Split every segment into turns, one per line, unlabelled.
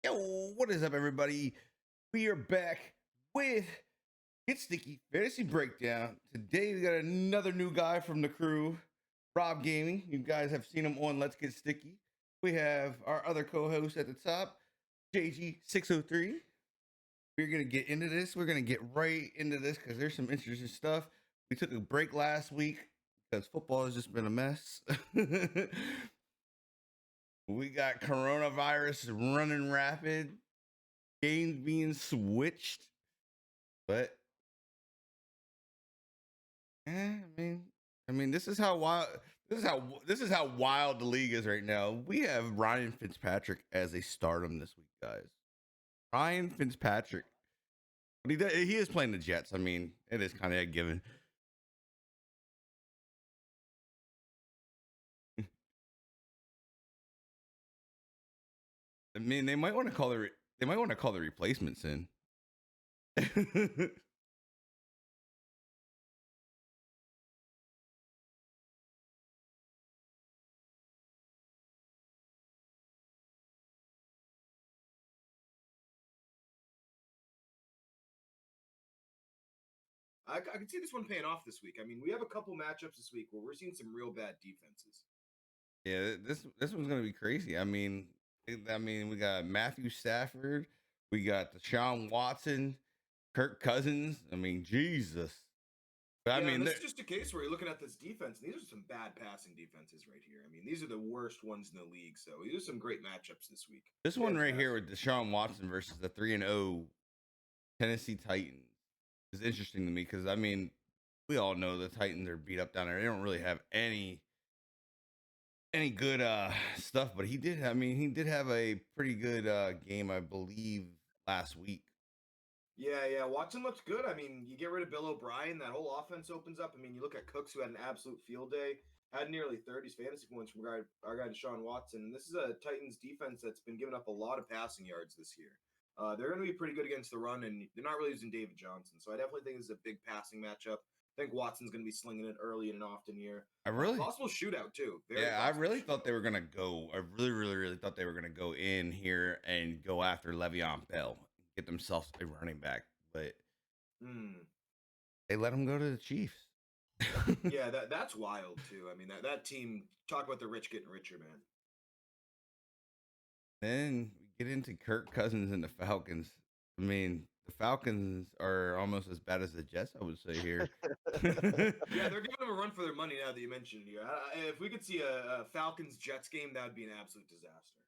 Yo, what is up, everybody? We are back with Get Sticky Fantasy Breakdown. Today, we got another new guy from the crew, Rob Gaming. You guys have seen him on Let's Get Sticky. We have our other co-host at the top, JG603. We're going to get into this. We're going to get right into this because there's some interesting stuff. We took a break last week because football has just been a mess. We got coronavirus running rapid, games being switched, but I mean, this is how wild. This is how wild the league is right now. We have Ryan Fitzpatrick as a stardom this week, guys. Ryan Fitzpatrick, but he is playing the Jets. I mean, it is kind of a given. I mean, they might want to call the replacements in.
I can see this one paying off this week. I mean, we have a couple matchups this week where we're seeing some real bad defenses.
Yeah, this one's gonna be crazy. We got Matthew Stafford, we got Deshaun Watson, Kirk Cousins. I mean, Jesus. But I mean,
this is just a case where you're looking at this defense, and these are some bad passing defenses right here. I mean, these are the worst ones in the league. So these are some great matchups this week.
this one right here with Deshaun Watson versus the 3-0 Tennessee Titans is interesting to me because I mean, we all know the Titans are beat up down there. They don't really have any good stuff, but he did have a pretty good game, I believe, last week.
Yeah, Watson looks good. I mean, you get rid of Bill O'Brien, that whole offense opens up. I mean, you look at Cooks, who had an absolute field day, had nearly 30 fantasy points from our guy Deshaun Watson. And this is a Titans defense that's been giving up a lot of passing yards this year. They're going to be pretty good against the run, and they're not really using David Johnson. So I definitely think this is a big passing matchup. I think Watson's going to be slinging it early and often here. Possible shootout too.
I really thought they were gonna go. I really thought they were gonna go in here and go after Le'Veon Bell, get themselves a running back, but they let him go to the Chiefs.
Yeah, that's wild too. I mean, that team, talk about the rich getting richer, man.
Then we get into Kirk Cousins and the Falcons. I mean, the Falcons are almost as bad as the Jets, I would say here.
Yeah, they're giving them a run for their money now that you mentioned it. If we could see a Falcons Jets game, that would be an absolute disaster.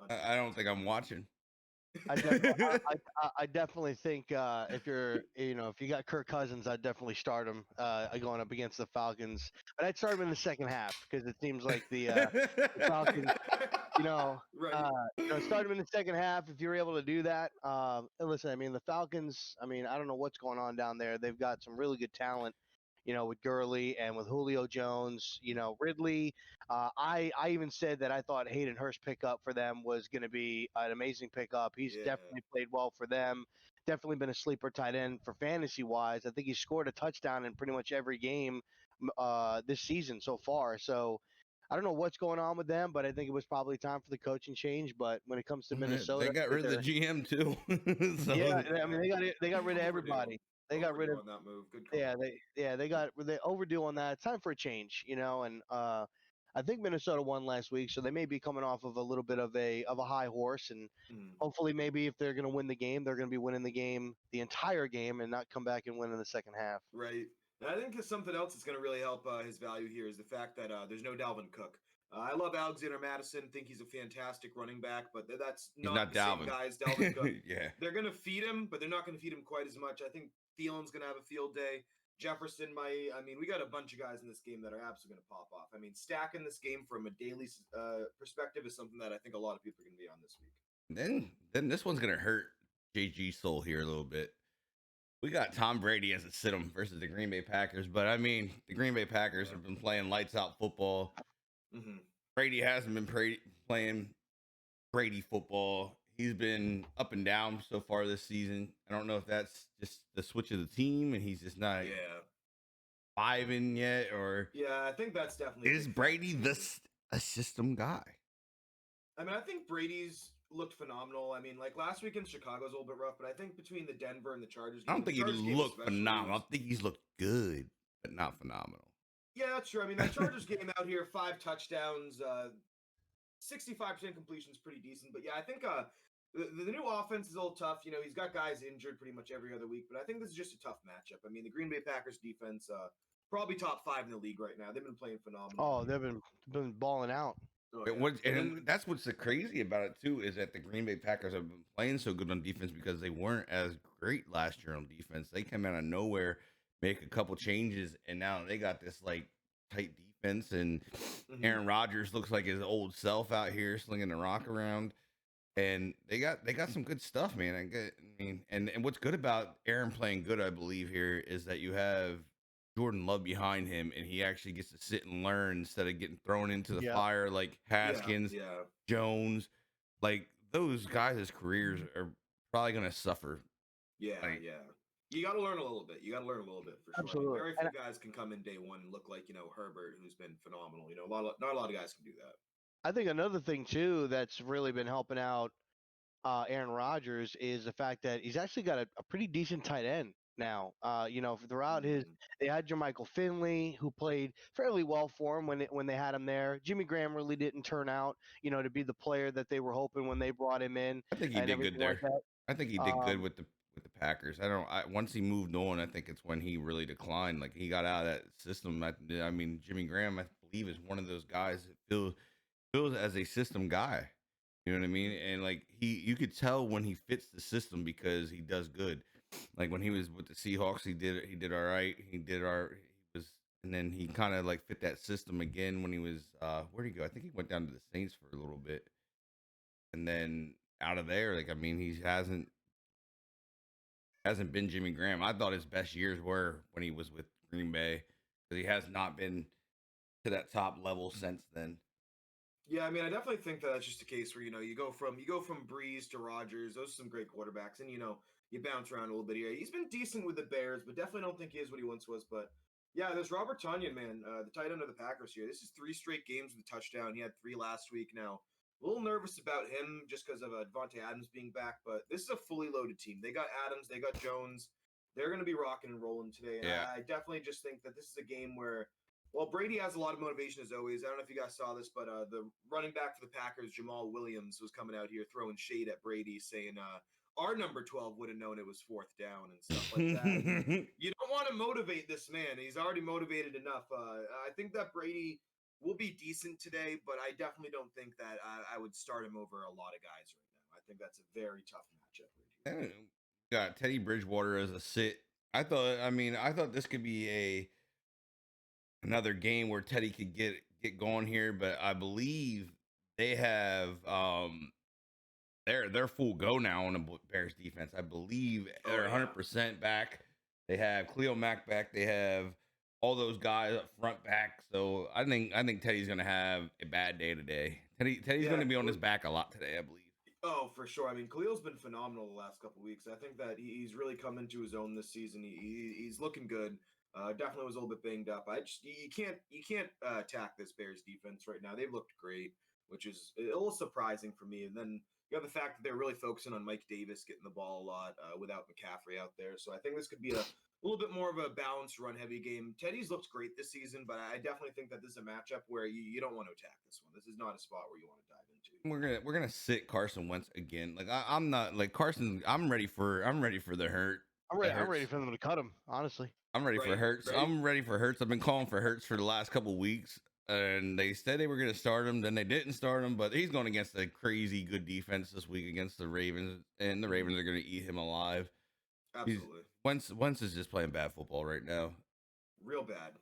I don't think I'm watching.
I definitely think if you got Kirk Cousins, I'd definitely start him going up against the Falcons. But I'd start him in the second half because it seems like the Falcons, start him in the second half if you're able to do that. Listen, I mean, the Falcons, I mean, I don't know what's going on down there. They've got some really good talent, with Gurley and with Julio Jones, Ridley. I even said that I thought Hayden Hurst pickup for them was going to be an amazing pickup. He's definitely played well for them. Definitely been a sleeper tight end for fantasy wise. I think he scored a touchdown in pretty much every game this season so far. So I don't know what's going on with them, but I think it was probably time for the coaching change. But when it comes to Minnesota,
they got rid of the GM too.
So, yeah, I mean they got rid of everybody. They got rid of
that move. Good call.
They overdue on that. It's time for a change, and I think Minnesota won last week, so they may be coming off of a little bit of a high horse, and hopefully maybe if they're going to win the game, they're going to be winning the game, the entire game, and not come back and win in the second half.
Right. And I think something else that's going to really help his value here is the fact that there's no Dalvin Cook. I love Alexander Madison. Think he's a fantastic running back, but that's not the
Dalvin.
Same guy as Dalvin Cook.
Yeah.
They're going to feed him, but they're not going to feed him quite as much. I think Thielen's going to have a field day. Jefferson we got a bunch of guys in this game that are absolutely going to pop off. I mean, stacking this game from a daily perspective is something that I think a lot of people are going to be on this week.
Then this one's going to hurt JG soul here a little bit. We got Tom Brady as a sit-em versus the Green Bay Packers, but I mean, the Green Bay Packers have been playing lights out football. Brady hasn't been playing Brady football. He's been up and down so far this season. I don't know if that's just the switch of the team and he's just not vibing yet, or
I think that's definitely
is Brady a system guy.
I mean, I think Brady's looked phenomenal. I mean, like last week in Chicago was a little bit rough, but I think between the Denver and the Chargers
I
game,
don't
the
think he
Chargers game
looked
especially
phenomenal. I
was.
don't think he's looked good, but not phenomenal.
Yeah, that's true. I mean, that Chargers game out here, 5 touchdowns, 65% completion is pretty decent. But yeah, I think the new offense is a little tough. You know, he's got guys injured pretty much every other week, but I think this is just a tough matchup. I mean, the Green Bay Packers defense, probably top 5 in the league right now. They've been playing phenomenal.
Oh, they've been balling out.
Oh,
But
yeah.
and that's what's so crazy about it too is that the Green Bay Packers have been playing so good on defense because they weren't as great last year on defense. They came out of nowhere, make a couple changes, and now they got this like tight defense. And Aaron Rodgers looks like his old self out here slinging the rock around. And they got some good stuff, man. I mean, and what's good about Aaron playing good, I believe, here is that you have Jordan Love behind him, and he actually gets to sit and learn instead of getting thrown into the fire like Haskins, Jones. Like those guys' careers are probably gonna suffer.
Yeah, you got to learn a little bit. You got to learn a little bit for sure.
Absolutely.
I mean, very few guys can come in day one and look like Herbert, who's been phenomenal. Not a lot of guys can do that.
I think another thing too that's really been helping out Aaron Rodgers is the fact that he's actually got a pretty decent tight end now. Throughout they had Jermichael Finley, who played fairly well for him when they had him there. Jimmy Graham really didn't turn out, to be the player that they were hoping when they brought him in.
I think he did good there. I think he did good with the Packers. Once he moved on, I think it's when he really declined. Like he got out of that system. I mean, Jimmy Graham, I believe, is one of those guys that feels as a system guy. You know what I mean? And like you could tell when he fits the system because he does good. Like when he was with the Seahawks, he did all right. And then he kind of like fit that system again when he was where'd he go? I think he went down to the Saints for a little bit. And then out of there, like I mean, he hasn't been Jimmy Graham. I thought his best years were when he was with Green Bay, because he has not been to that top level since then.
Yeah, I mean, I definitely think that's just a case where you go from Breeze to Rodgers. Those are some great quarterbacks, and you bounce around a little bit here. He's been decent with the Bears, but definitely don't think he is what he once was. But yeah, there's Robert Tonyan, man, the tight end of the Packers here. This is 3 straight games with a touchdown. He had 3 last week. Now a little nervous about him just because of Devonte Adams being back, but this is a fully loaded team. They got Adams, they got Jones. They're going to be rocking and rolling today. And I definitely just think that this is a game where, well, Brady has a lot of motivation as always. I don't know if you guys saw this, but the running back for the Packers, Jamal Williams, was coming out here throwing shade at Brady, saying our number 12 would have known it was 4th down and stuff like that. You don't want to motivate this man. He's already motivated enough. I think that Brady will be decent today, but I definitely don't think that I would start him over a lot of guys right now. I think that's a very tough matchup right here.
Got Teddy Bridgewater as a sit. I thought this could be another game where Teddy could get going here, but I believe they have they're full go now on the Bears defense. I believe they're 100% back. They have Khalil Mack back. They have all those guys up front back. So I think Teddy's gonna have a bad day today. Teddy's gonna be on his back a lot today, I believe.
Oh, for sure. I mean, Khalil's been phenomenal the last couple of weeks. I think that he's really come into his own this season. He's looking good. Definitely was a little bit banged up. You can't attack this Bears defense right now. They've looked great, which is a little surprising for me. And then you have the fact that they're really focusing on Mike Davis getting the ball a lot without McCaffrey out there. So I think this could be a little bit more of a balanced run-heavy game. Teddy's looked great this season, but I definitely think that this is a matchup where you don't want to attack this one. This is not a spot where you want to dive into.
We're gonna sit Carson Wentz again. Like I'm not like Carson. I'm ready for the hurt.
I'm ready for them to cut him. Honestly,
I'm ready for Hurts. Right? I'm ready for Hurts. I've been calling for Hurts for the last couple of weeks, and they said they were going to start him. Then they didn't start him, but he's going against a crazy good defense this week against the Ravens, and the Ravens are going to eat him alive.
Absolutely.
Wentz is just playing bad football right now.
Real bad.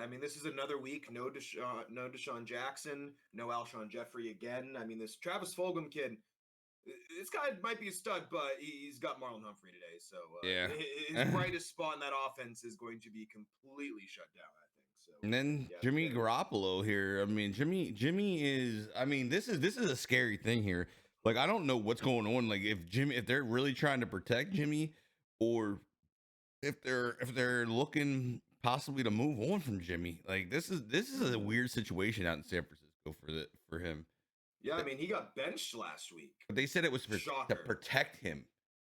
I mean, this is another week. No Deshaun Jackson. No Alshon Jeffrey again. I mean, this Travis Fulgham kid, this guy might be a stud, but he's got Marlon Humphrey today. So his brightest spot in that offense is going to be completely shut down, I think. So,
and then Jimmy Garoppolo here. I mean, Jimmy is. I mean, this is a scary thing here. Like, I don't know what's going on. Like, if they're really trying to protect Jimmy, or if they're looking possibly to move on from Jimmy. Like, this is a weird situation out in San Francisco for him.
Yeah, I mean, he got benched last week.
But they said it was to
Shocker.
protect him.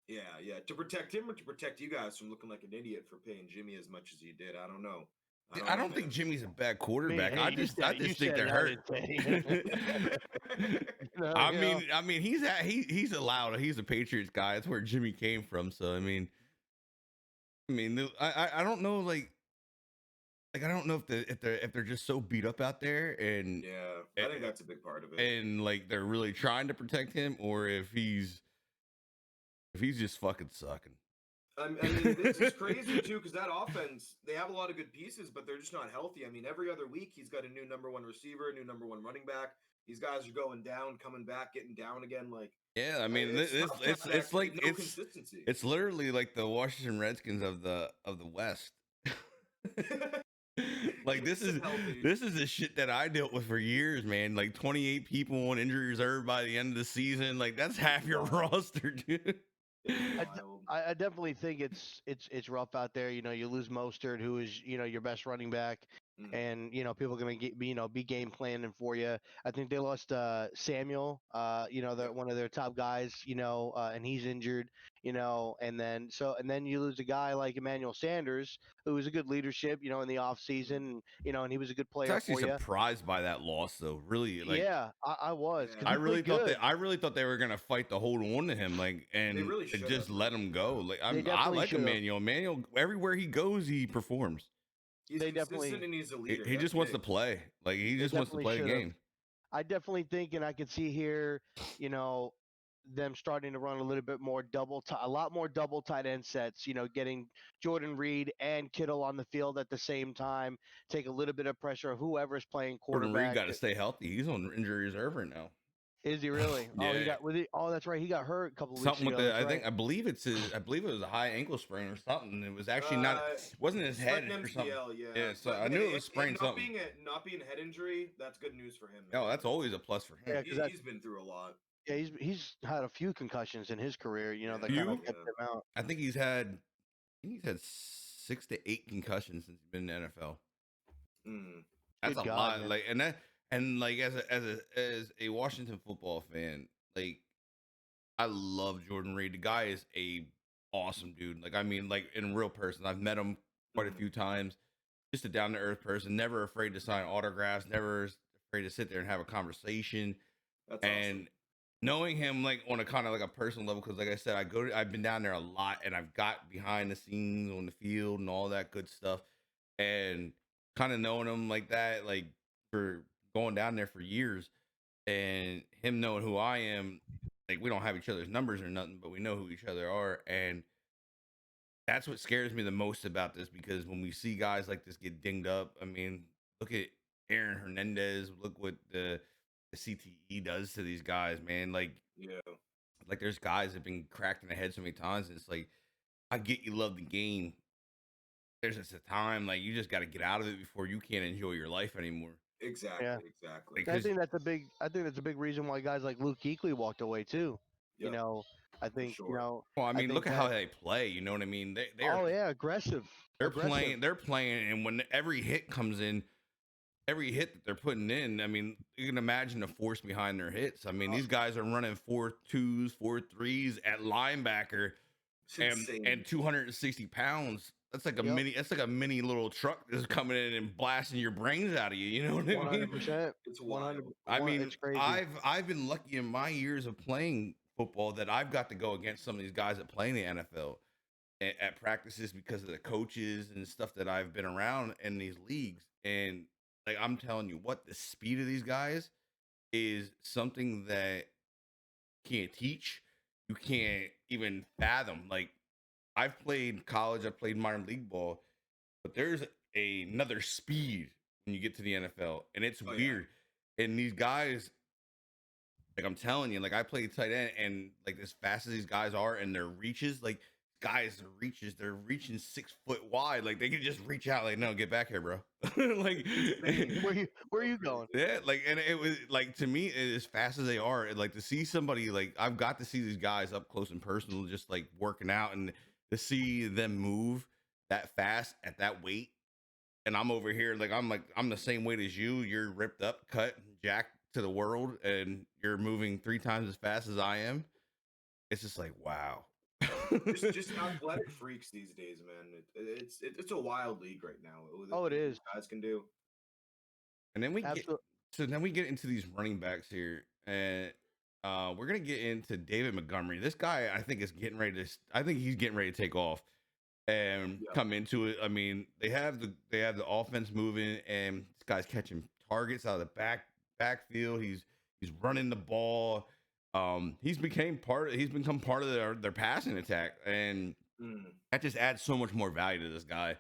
Yeah. To protect him or to protect you guys from looking like an idiot for paying Jimmy as much as he did. I don't know.
I don't think
man.
Jimmy's a bad quarterback.
Hey,
I
you
just
said
think
it,
they're
I
hurt.
didn't say it.
I mean, he's allowed. He's a Patriots guy. That's where Jimmy came from. So I mean, I don't know, like I don't know if they're just so beat up out there, and
yeah, I think that's a big part of it.
and like they're really trying to protect him, or if he's just fucking sucking.
I mean, this is crazy too, because that offense, they have a lot of good pieces, but they're just not healthy. I mean, every other week he's got a new number one receiver, new number one running back. These guys are going down, coming back, getting down again. Like,
yeah, I mean, it's like
no consistency.
It's literally like the Washington Redskins of the West. Like this is the shit that I dealt with for years, man. Like 28 people on injury reserve by the end of the season. Like that's half your roster, dude.
I definitely think it's rough out there. You know, you lose Mostert, who is your best running back, and people are gonna be game planning for you. I think they lost Samuel, one of their top guys, and he's injured, and then you lose a guy like Emmanuel Sanders, who was a good leadership, in the off season, and he was a good player.
I was actually
for you.
surprised by that loss, though. Really, like
yeah, I was.
I really thought they were gonna fight to hold on to him, like, and
really
just let him go. Like I
definitely
like
should've.
Emmanuel. Emmanuel, everywhere he goes, he performs.
He's
They
consistent
definitely-
and he's a leader.
He just wants to play. Like he just wants to play the
should've.
game.
I definitely think, and I could see here, them starting to run a little bit more a lot more double tight end sets. Getting Jordan Reed and Kittle on the field at the same time, take a little bit of pressure of whoever's playing
Jordan
quarterback.
Reed got to stay healthy. He's on injury reserve right now.
Is he really?
Yeah.
Oh, that's right. He got hurt a couple
Something
weeks
with
ago.
I believe it was a high ankle sprain or something. It was actually not. It wasn't his head or something.
Yeah.
So I knew it was sprained something.
Not being a head injury, that's good news for him.
Oh, that's always a plus for him.
Yeah,
he's been through a lot.
Yeah, he's had a few concussions in his career. That kind of kept him out.
I think he's had 6 to 8 concussions since he's been in the NFL. That's
Good
a
God,
lot.
man.
Like like as a Washington football fan, like I love Jordan Reed. The guy is a awesome dude. Like I mean, like in real person, I've met him quite a few times. Just a down to earth person, never afraid to sign autographs, never afraid to sit there and have a conversation.
That's
and
awesome.
knowing him like on a kind of like a personal level, because like I said, I've been down there a lot, and I've got behind the scenes on the field and all that good stuff, and kind of knowing him like that, like for going down there for years, and him knowing who I am, like we don't have each other's numbers or nothing, but we know who each other are, and that's what scares me the most about this, because when we see guys like this get dinged up, I mean, look at Aaron Hernandez, look what the CTE does to these guys, man. Like, like there's guys that have been cracked in the head so many times, and it's like, I get you love the game. There's just a time, like you just got to get out of it before you can't enjoy your life anymore.
Exactly.
Yeah.
Exactly.
I think that's a big reason why guys like Luke Kuechly walked away too.
Yep.
I think
sure.
Well, I mean, look at how they play. You know what I mean? They're
aggressive.
They're playing, and when every hit comes in, every hit that they're putting in, I mean, you can imagine the force behind their hits. I mean, these guys are running 4.2s, 4.3s at linebacker, and 260 pounds. That's like a mini. That's like a mini little truck that's coming in and blasting your brains out of you. You know what I mean?
100%.
It's wild.
I mean,
it's crazy.
I've been lucky in my years of playing football that I've got to go against some of these guys that play in the NFL at practices because of the coaches and stuff that I've been around in these leagues. And like I'm telling you, what the speed of these guys is something that you can't teach. You can't even fathom. Like I've played college, I've played minor league ball, but there's another speed when you get to the NFL, and it's weird. Yeah. And these guys, like I'm telling you, like I played tight end, and like as fast as these guys are, and their reaches, like they're reaching 6 foot wide. Like they can just reach out, like, no, get back here, bro. Like
where are you going?
Yeah, like, and it was like, to me, as fast as they are, like to see somebody, like I've got to see these guys up close and personal, just like working out, and to see them move that fast at that weight. And I'm over here, like I'm the same weight as you. You're ripped up, cut, jacked to the world and you're moving 3 times as fast as I am, it's just like, wow.
just athletic freaks these days, man. It's a wild league right now. With
Oh, it
what
is.
these guys can do.
And then
Absolutely.
then we get into these running backs here, and we're gonna get into David Montgomery. This guy, I think, is getting ready to. I think he's getting ready to take off and come into it. I mean, they have the offense moving, and this guy's catching targets out of the backfield. He's running the ball. He's become part of their passing attack, and that just adds so much more value to this guy.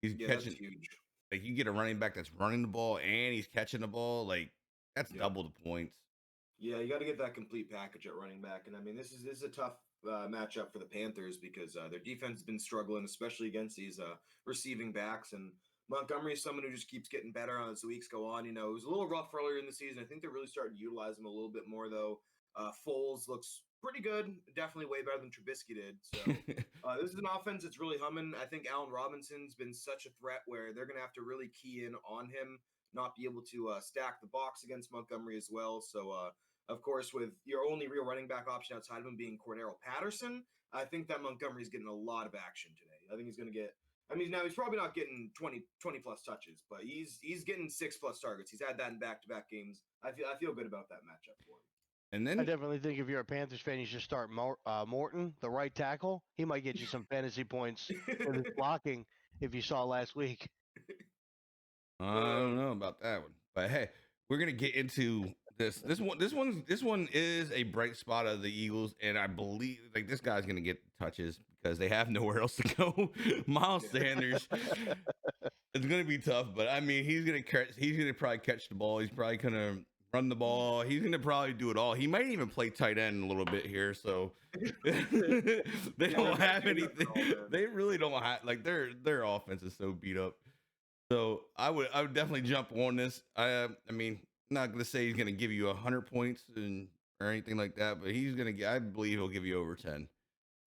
He's catching.
That's huge.
Like, you get a running back that's running the ball and he's catching the ball, like, that's double the points.
Yeah, you got to get that complete package at running back, and I mean, this is a tough matchup for the Panthers because their defense has been struggling, especially against these receiving backs. And Montgomery is someone who just keeps getting better as the weeks go on. You know, it was a little rough earlier in the season. I think they're really starting to utilize him a little bit more, though. Foles looks pretty good, definitely way better than Trubisky did. So this is an offense that's really humming. I think Allen Robinson's been such a threat where they're going to have to really key in on him, not be able to stack the box against Montgomery as well. So, of course, with your only real running back option outside of him being Cordero Patterson, I think that Montgomery's getting a lot of action today. I think he's going to get, I mean, now he's probably not getting 20 plus touches, but he's getting 6+ targets. He's had that in back-to-back games. I feel good about that matchup for him.
And then
I definitely think if you're a Panthers fan, you should start Morton, the right tackle. He might get you some fantasy points for his blocking if you saw last week.
I don't know about that one, but hey, we're gonna get into this. This one is a bright spot of the Eagles, and I believe like this guy's gonna get touches because they have nowhere else to go. Miles Sanders. It's gonna be tough, but I mean, he's gonna probably catch the ball. He's probably gonna run the ball. He's gonna probably do it all. He might even play tight end a little bit here. So they don't have anything. They really don't have, like, their offense is so beat up. So I would definitely jump on this. I mean, I'm not gonna say he's gonna give you 100 points or anything like that, but I believe he'll give you over 10.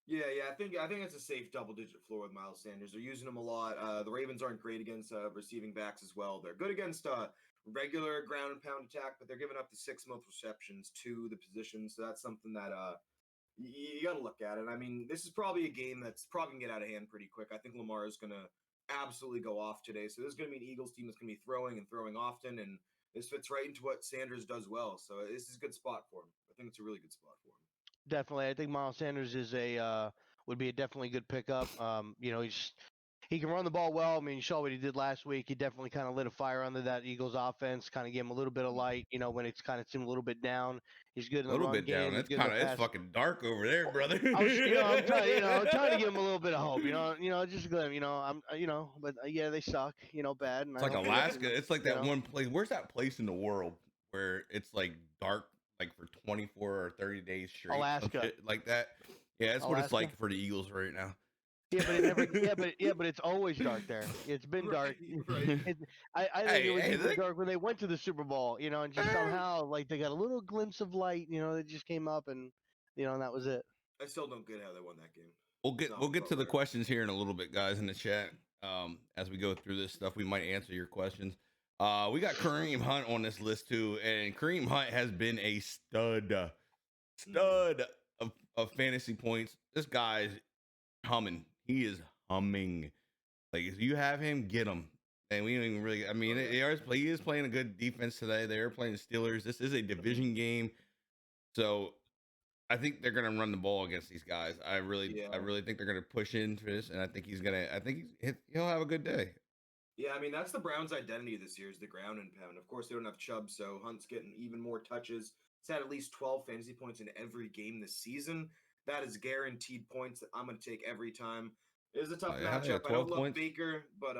Yeah, I think it's a safe double-digit floor with Miles Sanders. They're using him a lot. The Ravens aren't great against receiving backs as well. They're good against regular ground and pound attack, but they're giving up the 6 most receptions to the position. So that's something that you got to look at. And I mean, this is probably a game that's probably going to get out of hand pretty quick. I think Lamar is going to absolutely go off today. So this is going to be an Eagles team that's going to be throwing and throwing often. And this fits right into what Sanders does well. So this is a good spot for him. I think it's a really good spot for him.
Definitely. I think Miles Sanders is would be a definitely good pickup. You know, he can run the ball well. I mean, you saw what he did last week. He definitely kind of lit a fire under that Eagles offense, kind of gave him a little bit of light, you know, when it's kind of seemed a little bit down. He's good in the run game.
It's fucking dark over there, brother.
I'm trying to give him a little bit of hope, just good, but yeah, they suck, bad. And
it's like Alaska. It's like that one place. Where's that place in the world where it's like dark, like for 24 or 30 days straight?
Alaska.
Like that. Yeah, that's what it's like for the Eagles right now.
Yeah, but it never. But it's always dark there. It's been dark.
Right.
I think it was even dark when they went to the Super Bowl, and just somehow like they got a little glimpse of light, that just came up, and and that was it.
I still don't get how they won that game.
We'll get to the questions here in a little bit, guys, in the chat. As we go through this stuff, we might answer your questions. We got Kareem Hunt on this list too, and Kareem Hunt has been a stud of fantasy points. This guy's humming. He is humming. Like, if you have him, get him. And we don't even really. I mean, he is playing a good defense today. They are playing the Steelers. This is a division game, so I think they're gonna run the ball against these guys. I really think they're gonna push into this, and I think he'll have a good day.
Yeah, I mean, that's the Browns' identity this year is the ground and pound. Of course, they don't have Chubb, so Hunt's getting even more touches. He's had at least 12 fantasy points in every game this season. That is guaranteed points that I'm going to take every time. It is a tough matchup. I don't love Baker, but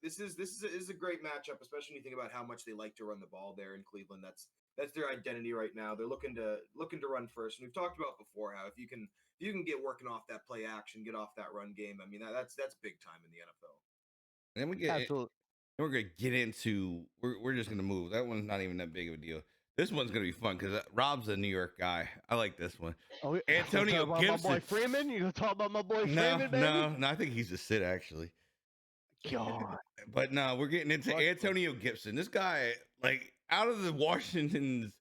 this is a great matchup, especially when you think about how much they like to run the ball there in Cleveland. That's their identity right now. They're looking to run first. And we've talked about before how if you can get working off that play action, get off that run game. I mean, that's big time in the NFL.
And then we're gonna get into. We're just gonna move. That one's not even that big of a deal. This one's gonna be fun because Rob's a New York guy. I like this one.
Oh,
Antonio Gibson.
My boy Freeman. You gonna talk about my boy Freeman, baby?
No. I think he's a sit actually.
God.
But no, we're getting into Antonio Gibson. This guy, like, out of the Washington's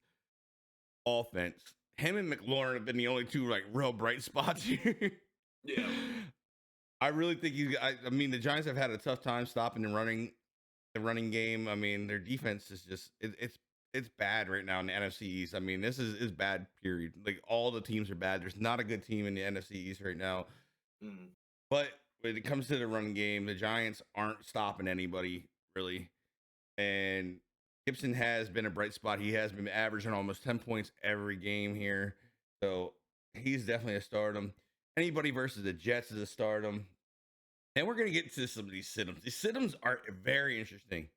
offense, him and McLaurin have been the only two like real bright spots here.
Yeah.
I really think I mean, the Giants have had a tough time stopping the running game. I mean, their defense is just it's bad right now in the NFC East. I mean, this is bad. Period. Like all the teams are bad. There's not a good team in the NFC East right now.
Mm.
But when it comes to the run game, the Giants aren't stopping anybody really. And Gibson has been a bright spot. He has been averaging almost 10 points every game here. So he's definitely a stardom. Anybody versus the Jets is a stardom. And we're going to get to some of these sit-ems. These sit-ems are very interesting.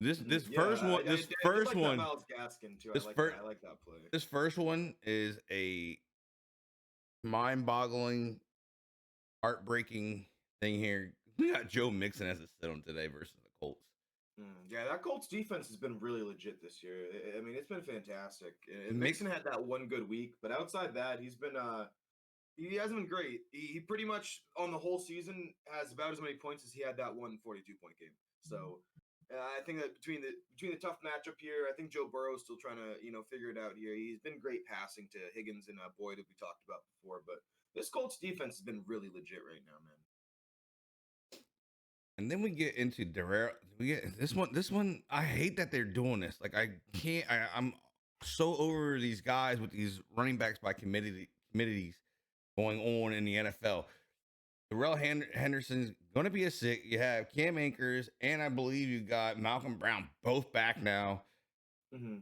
This first one,
I like that Myles Gaskin too. I like that play.
This first one is a mind-boggling, heartbreaking thing here. We got Joe Mixon as a sit-em today versus the Colts.
Yeah, that Colts defense has been really legit this year. I mean, it's been fantastic. And Mixon had that one good week, but outside that, he's been he hasn't been great. He pretty much on the whole season has about as many points as he had that one 42-point game. So I think that between the tough matchup here, I think Joe Burrow's still trying to figure it out here. He's been great passing to Higgins and Boyd that we talked about before, but this Colts defense has been really legit right now, man.
And then we get into Darrell. We get this one. I hate that they're doing this. Like I can't. I'm so over these guys with these running backs by committees going on in the NFL. Darrell Henderson's going to be a sick. You have Cam Akers, and I believe you got Malcolm Brown both back now.
Mm-hmm.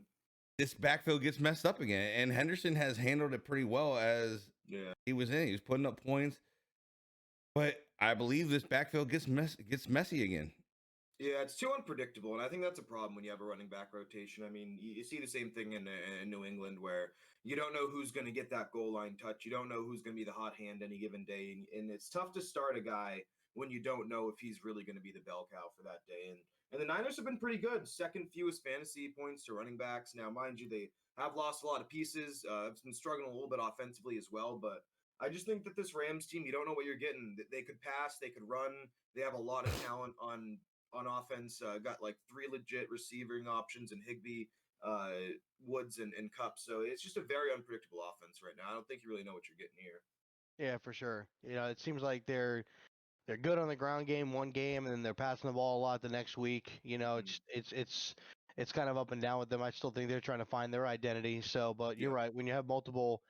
This backfield gets messed up again, and Henderson has handled it pretty well as he was in. He was putting up points, but I believe this backfield gets messy again.
Yeah, it's too unpredictable, and I think that's a problem when you have a running back rotation. I mean, you see the same thing in New England where you don't know who's going to get that goal line touch. You don't know who's going to be the hot hand any given day, and it's tough to start a guy when you don't know if he's really going to be the bell cow for that day. And the Niners have been pretty good. Second fewest fantasy points to running backs. Now, mind you, they have lost a lot of pieces. Have been struggling a little bit offensively as well, but I just think that this Rams team, you don't know what you're getting. They could pass, they could run. They have a lot of talent on offense. Got like 3 legit receiving options in Higbee, Woods, and Kupp. So it's just a very unpredictable offense right now. I don't think you really know what you're getting here.
Yeah, for sure. It seems like they're good on the ground game one game, and then they're passing the ball a lot the next week. It's kind of up and down with them. I still think they're trying to find their identity. So, but you're right. When you have multiple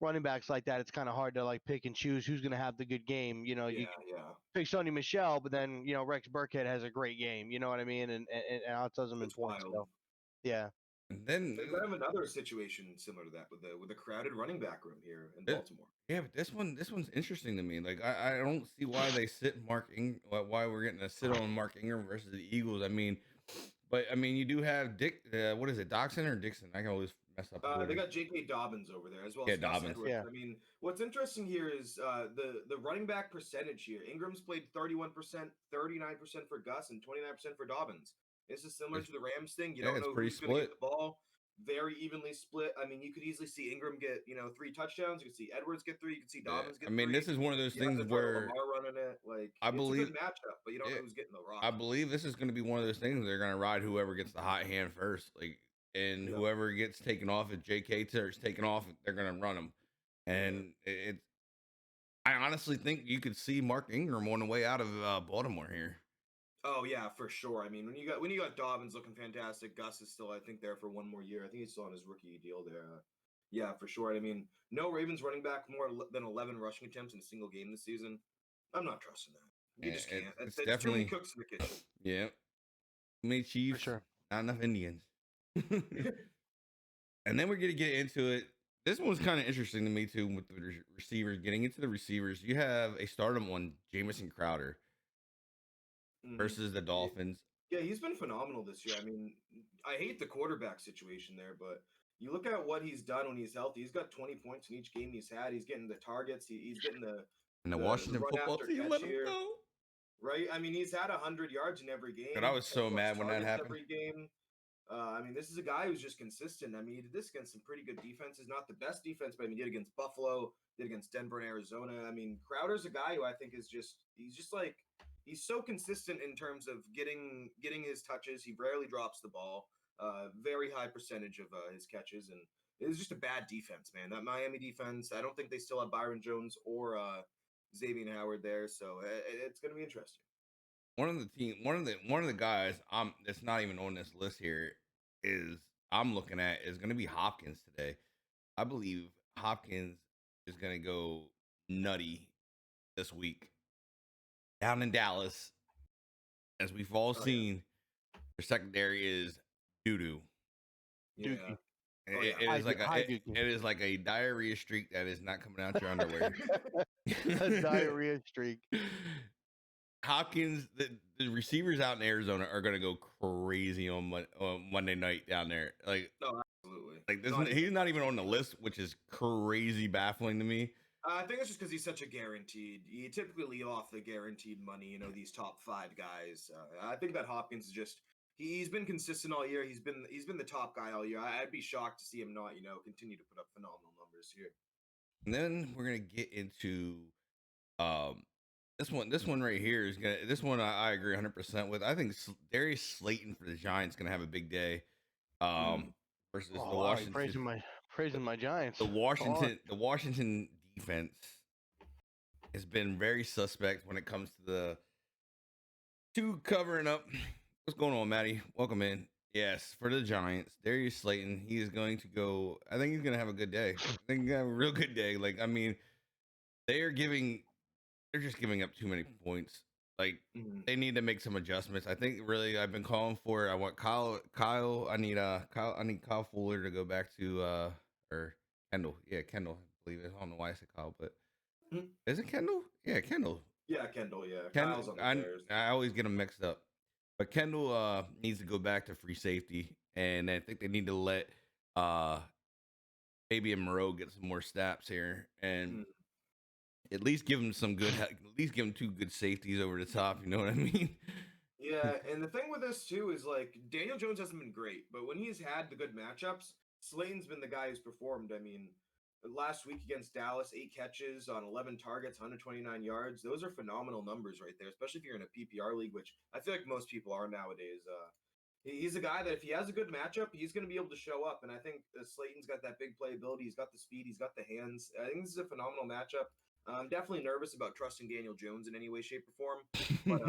running backs like that, it's kind of hard to like pick and choose who's going to have the good game. You pick Sony Michel, but then Rex Burkhead has a great game. You know what I mean? And outdoes him in points. So, yeah.
And then
they have another situation similar to that with the crowded running back room here in Baltimore.
Yeah, but this one's interesting to me. Like I don't see why they sit why we're getting a sit on Mark Ingram versus the Eagles. I mean, you do have what is it, Doxson or Dixon? I can always mess up.
They got J.K. Dobbins over there as well.
Yeah, Dobbins.
Yeah. I mean, what's interesting here is the running back percentage here. Ingram's played 31%, 39% for Gus, and 29% for Dobbins. This is similar to the Rams thing. You don't know who's going to get the ball. Very evenly split. I mean, you could easily see Ingram get 3 touchdowns. You could see Edwards get 3. You could see Dobbins get 3.
I mean, this is one of those things where
Lamar running it. Like
I believe
it's a good matchup, but you don't know who's getting the rock.
I believe this is going to be one of those things they're going to ride whoever gets the hot hand first. Like, and whoever gets taken off, if J.K. starts taking off, they're going to run them. And I honestly think you could see Mark Ingram on the way out of Baltimore here.
Oh yeah, for sure. I mean, when you got Dobbins looking fantastic, Gus is still, I think, there for one more year. I think he's still on his rookie deal there. Yeah, for sure. I mean, no Ravens running back more than 11 rushing attempts in a single game this season. I'm not trusting that. You just can't. It's definitely cooks in the kitchen.
Yeah, many Chiefs,
for sure.
Not enough Indians. And then we're gonna get into it. This one's kind of interesting to me too with the receivers. Getting into the receivers, you have a stardom one, Jamison Crowder. Versus the Dolphins.
Yeah, he's been phenomenal this year. I mean, I hate the quarterback situation there, but you look at what he's done when he's healthy. He's got 20 points in each game he's had. He's getting the targets. He's getting the
Washington football team let him go.
Right? I mean, he's had 100 yards in every game.
But I was so mad when that happened.
Every game. I mean, this is a guy who's just consistent. I mean, he did this against some pretty good defenses. Not the best defense, but I mean, he did against Buffalo, did against Denver and Arizona. I mean, Crowder's a guy who I think is he's so consistent in terms of getting his touches. He rarely drops the ball. very high percentage of his catches, and it's just a bad defense, man. That Miami defense, I don't think they still have Byron Jones or Xavier Howard there, so it's going to be interesting.
One of the guys that's not even on this list here is I'm looking at is going to be Hopkins today. I believe Hopkins is going to go nutty this week down in Dallas. As we've all seen, their secondary is doo doo.
Yeah.
It is like a diarrhea streak that is not coming out your underwear.
A diarrhea streak.
Hopkins, the receivers out in Arizona are going to go crazy on Monday night down there. Like,
no, absolutely.
Like, he's not even on the list, which is crazy baffling to me.
I think it's just because he's such a guaranteed. You typically leave off the guaranteed money, you know, these top 5 guys. I think that Hopkins is just he's been consistent all year. He's been the top guy all year. I'd be shocked to see him not, you know, continue to put up phenomenal numbers here.
And then we're gonna get into this one right here is gonna. This one I agree 100% with. I think Darius Slayton for the Giants gonna have a big day. Versus the Washington.
Praising my Giants.
The Washington defense has been very suspect when it comes to covering up. What's going on, Maddie? Welcome in. Yes, for the Giants, Darius Slayton, he is going to go. I think he's going to have a good day. I think he's going to have a real good day. Like, I mean, they're just giving up too many points. Like, they need to make some adjustments. I think really I've been calling for. I want Kyle. I need Kyle Fuller to go back to or Kendall. Yeah, Kendall. I believe it. I don't know why I said Kyle, but is it Kendall? Yeah, Kendall.
Yeah, Kendall. Yeah,
Kendall,
Kyle's on the Bears.
I always get them mixed up. But Kendall needs to go back to free safety, and I think they need to let Fabian Moreau get some more snaps here, and at least give him at least give him 2 good safeties over the top. You know what I mean?
Yeah, and the thing with this too is like Daniel Jones hasn't been great, but when he's had the good matchups, Slayton's been the guy who's performed. I mean, last week against Dallas, 8 catches on 11 targets, 129 yards. Those are phenomenal numbers right there, especially if you're in a PPR league, which I feel like most people are nowadays. He's a guy that if he has a good matchup, he's going to be able to show up. And I think Slayton's got that big playability. He's got the speed. He's got the hands. I think this is a phenomenal matchup. I'm definitely nervous about trusting Daniel Jones in any way, shape, or form. But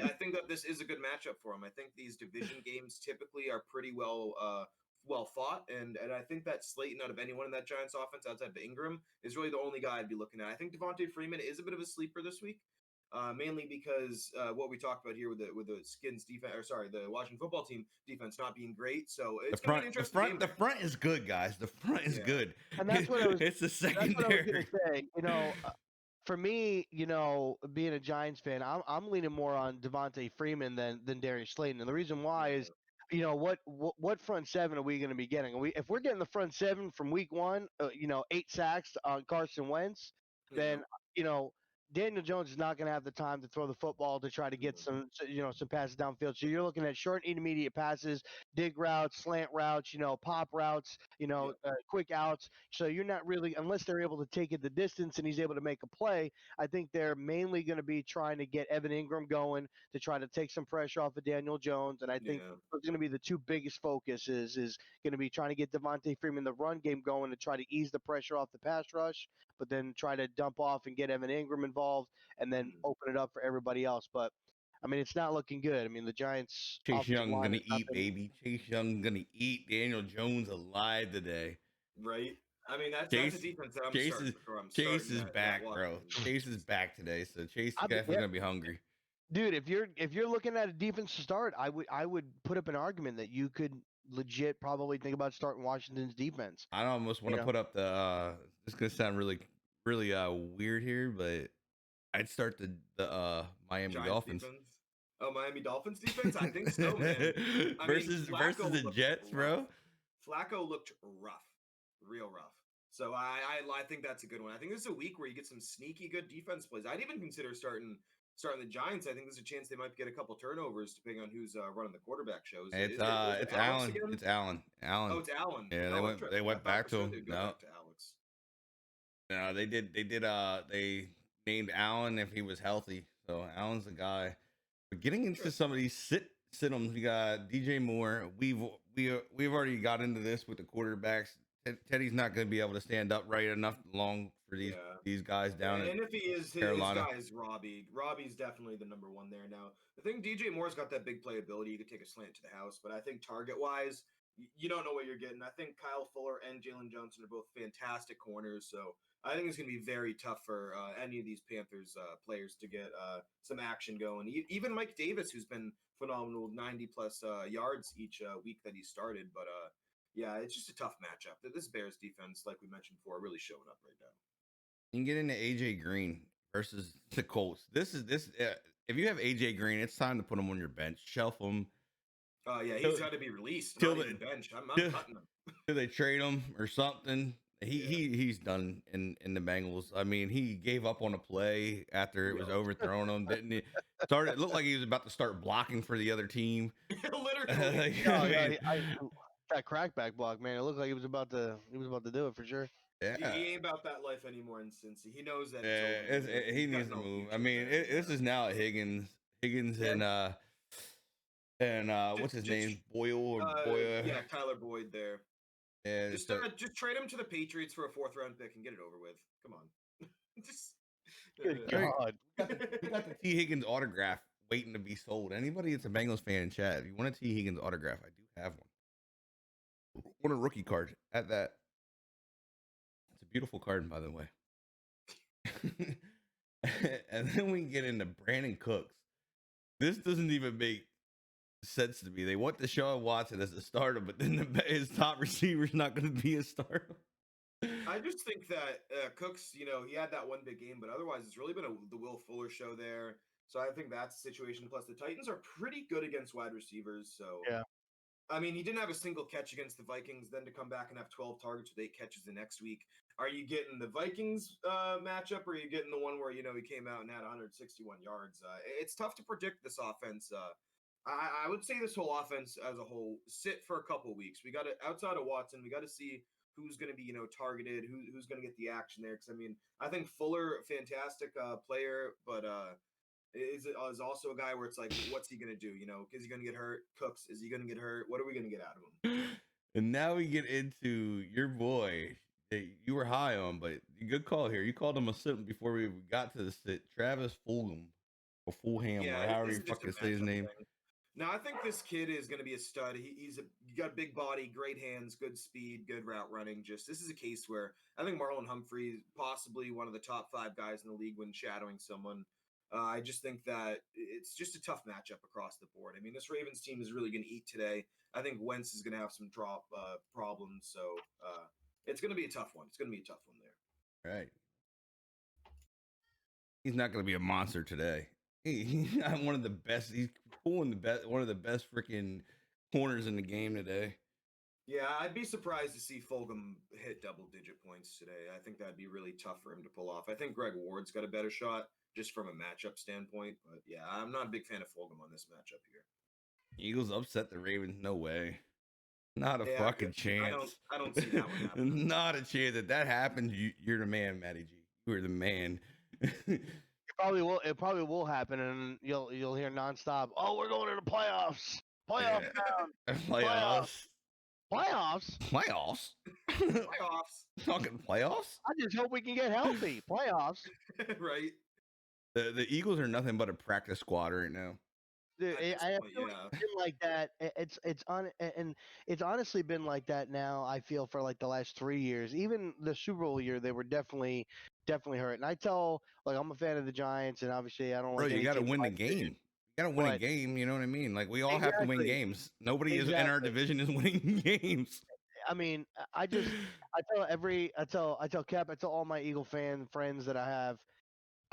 I think that this is a good matchup for him. I think these division games typically are pretty well fought, and I think that Slayton, out of anyone in that Giants offense outside of Ingram, is really the only guy I'd be looking at. I think Devonte Freeman is a bit of a sleeper this week, mainly because what we talked about here with the Skins defense, or sorry, the Washington football team defense not being great. So it's going to be an interesting game.
The front is good, guys. The front is good,
and that's what I was.
It's the secondary.
That's what I was going to say. You know. For me, you know, being a Giants fan, I'm leaning more on Devonte Freeman than Darius Slayton, and the reason why is, you know, what front 7 are we going to be getting? If we're getting the front 7 from week 1, you know, 8 sacks on Carson Wentz, then you know Daniel Jones is not going to have the time to throw the football to try to get some passes downfield. So you're looking at short, intermediate passes, dig routes, slant routes, you know, pop routes, you know, quick outs. So you're not really, unless they're able to take it the distance and he's able to make a play, I think they're mainly going to be trying to get Evan Ingram going to try to take some pressure off of Daniel Jones. And I think it's going to be the 2 biggest focuses is going to be trying to get Devonte Freeman the run game going to try to ease the pressure off the pass rush, but then try to dump off and get Evan Ingram involved and then open it up for everybody else. But I mean, it's not looking good. I mean, the Giants.
Chase Young gonna eat, baby. Chase Young gonna eat Daniel Jones alive today.
Right. I mean, that's a defense that
Chase is back, bro. Chase is back today, so Chase is definitely gonna be hungry.
Dude, if you're looking at a defense to start, I would put up an argument that you could legit probably think about starting Washington's defense.
I almost want to put up the. This is gonna sound really weird here, but I'd start the Miami
Giants
Dolphins.
Defense. Oh, Miami Dolphins defense? I think so, man.
versus the Jets, bro.
Flacco looked rough, real rough. So I think that's a good one. I think this is a week where you get some sneaky good defense plays. I'd even consider starting the Giants. I think there's a chance they might get a couple turnovers depending on who's running the quarterback shows.
It's Allen.
Again?
It's Allen.
Oh, it's Allen.
Yeah, they went back to him.
Back to Alex.
No, they did. They named Allen if he was healthy. So Allen's the guy. But getting into some of these sit-ems, we got DJ Moore. we've already got into this with the quarterbacks. Teddy's not going to be able to stand up right enough long for these guys down
And
in
if he is, his
Carolina.
guy is Robbie. Robbie's definitely the number one there now. The thing, DJ Moore's got that big playability. You could take a slant to the house, but I think target-wise, you don't know what you're getting. I think Kyle Fuller and Jalen Johnson are both fantastic corners, so I think it's going to be very tough for any of these Panthers players to get some action going. Even Mike Davis, who's been phenomenal, 90-plus yards each week that he started, but yeah, it's just a tough matchup. This Bears defense, like we mentioned before, really showing up right now.
You can get into AJ Green versus the Colts. This. If you have AJ Green, it's time to put him on your bench, shelf him.
Yeah, he's got to be released. Not even bench. I'm cutting him.
Till they trade him or something. He's done in the Bengals. I mean, he gave up on a play after it was overthrown him, didn't he? It looked like he was about to start blocking for the other team.
Literally.
That crackback block, man. It looked like he was about to do it for sure.
Yeah.
He ain't about that life anymore in Cincy. He knows that.
He needs to move. I mean, this is now Higgins and what's his name? Boyle or Boya?
Yeah, Tyler Boyd there.
Yeah,
just trade him to the Patriots for a 4th round pick and get it over with. Come on.
Good God.
We got the T. Higgins autograph waiting to be sold. Anybody that's a Bengals fan in chat, if you want a T. Higgins autograph, I do have one. I want a rookie card at that. It's a beautiful card, by the way. And then we get into Brandon Cooks. This doesn't even make sense to me. They want Deshaun Watson as a starter, but then his top receiver's not going to be a starter.
I just think that Cooks, he had that one big game, but otherwise it's really been the Will Fuller show there. So I think that's the situation. Plus the Titans are pretty good against wide receivers. So
yeah.
I mean, he didn't have a single catch against the Vikings, then to come back and have 12 targets with 8 catches the next week. Are you getting the Vikings matchup, or are you getting the one where, he came out and had 161 yards? It's tough to predict this offense. I would say this whole offense as a whole sit for a couple weeks. We got to, outside of Watson, we got to see who's going to be, targeted, who's going to get the action there. Because, I mean, I think Fuller, fantastic player, but is also a guy where it's like, what's he going to do? Is he going to get hurt? Cooks, is he going to get hurt? What are we going to get out of him?
And now we get into your boy that you were high on, but good call here. You called him a sit before we got to the sit. Travis Fulgham or Fulham, or however you fucking say his name.
Thing. Now, I think this kid is going to be a stud. He got a big body, great hands, good speed, good route running. This is a case where I think Marlon Humphrey is possibly one of the top 5 guys in the league when shadowing someone. I just think that it's just a tough matchup across the board. I mean, this Ravens team is really going to eat today. I think Wentz is going to have some drop problems. So it's going to be a tough one. It's going to be a tough one there.
Right. He's not going to be a monster today. He's not one of the best. He's pulling one of the best freaking corners in the game today.
Yeah, I'd be surprised to see Fulgham hit double-digit points today. I think that'd be really tough for him to pull off. I think Greg Ward's got a better shot just from a matchup standpoint. But yeah, I'm not a big fan of Fulgham on this matchup here.
Eagles upset the Ravens? No way. Not a fucking chance.
I don't see that one happening.
Not a chance. If that happens, you're the man, Matty G. You're the man.
It probably will happen, and you'll hear nonstop. Oh, we're going to the playoffs. Playoffs down.
Playoffs. Talking playoffs.
I just hope we can get healthy. Playoffs.
Right.
The Eagles are nothing but a practice squad right now.
Dude, I feel like it's been like that. It's honestly been like that now. I feel for like the last 3 years. Even the Super Bowl year, they were definitely hurt. And I'm a fan of the Giants, and obviously I don't.
Bro, you got to win the game. You got to win a game. You know what I mean? Like, we all have to win games. Nobody is in our division is winning games.
I mean, I tell Cap, I tell all my Eagle fan friends that I have.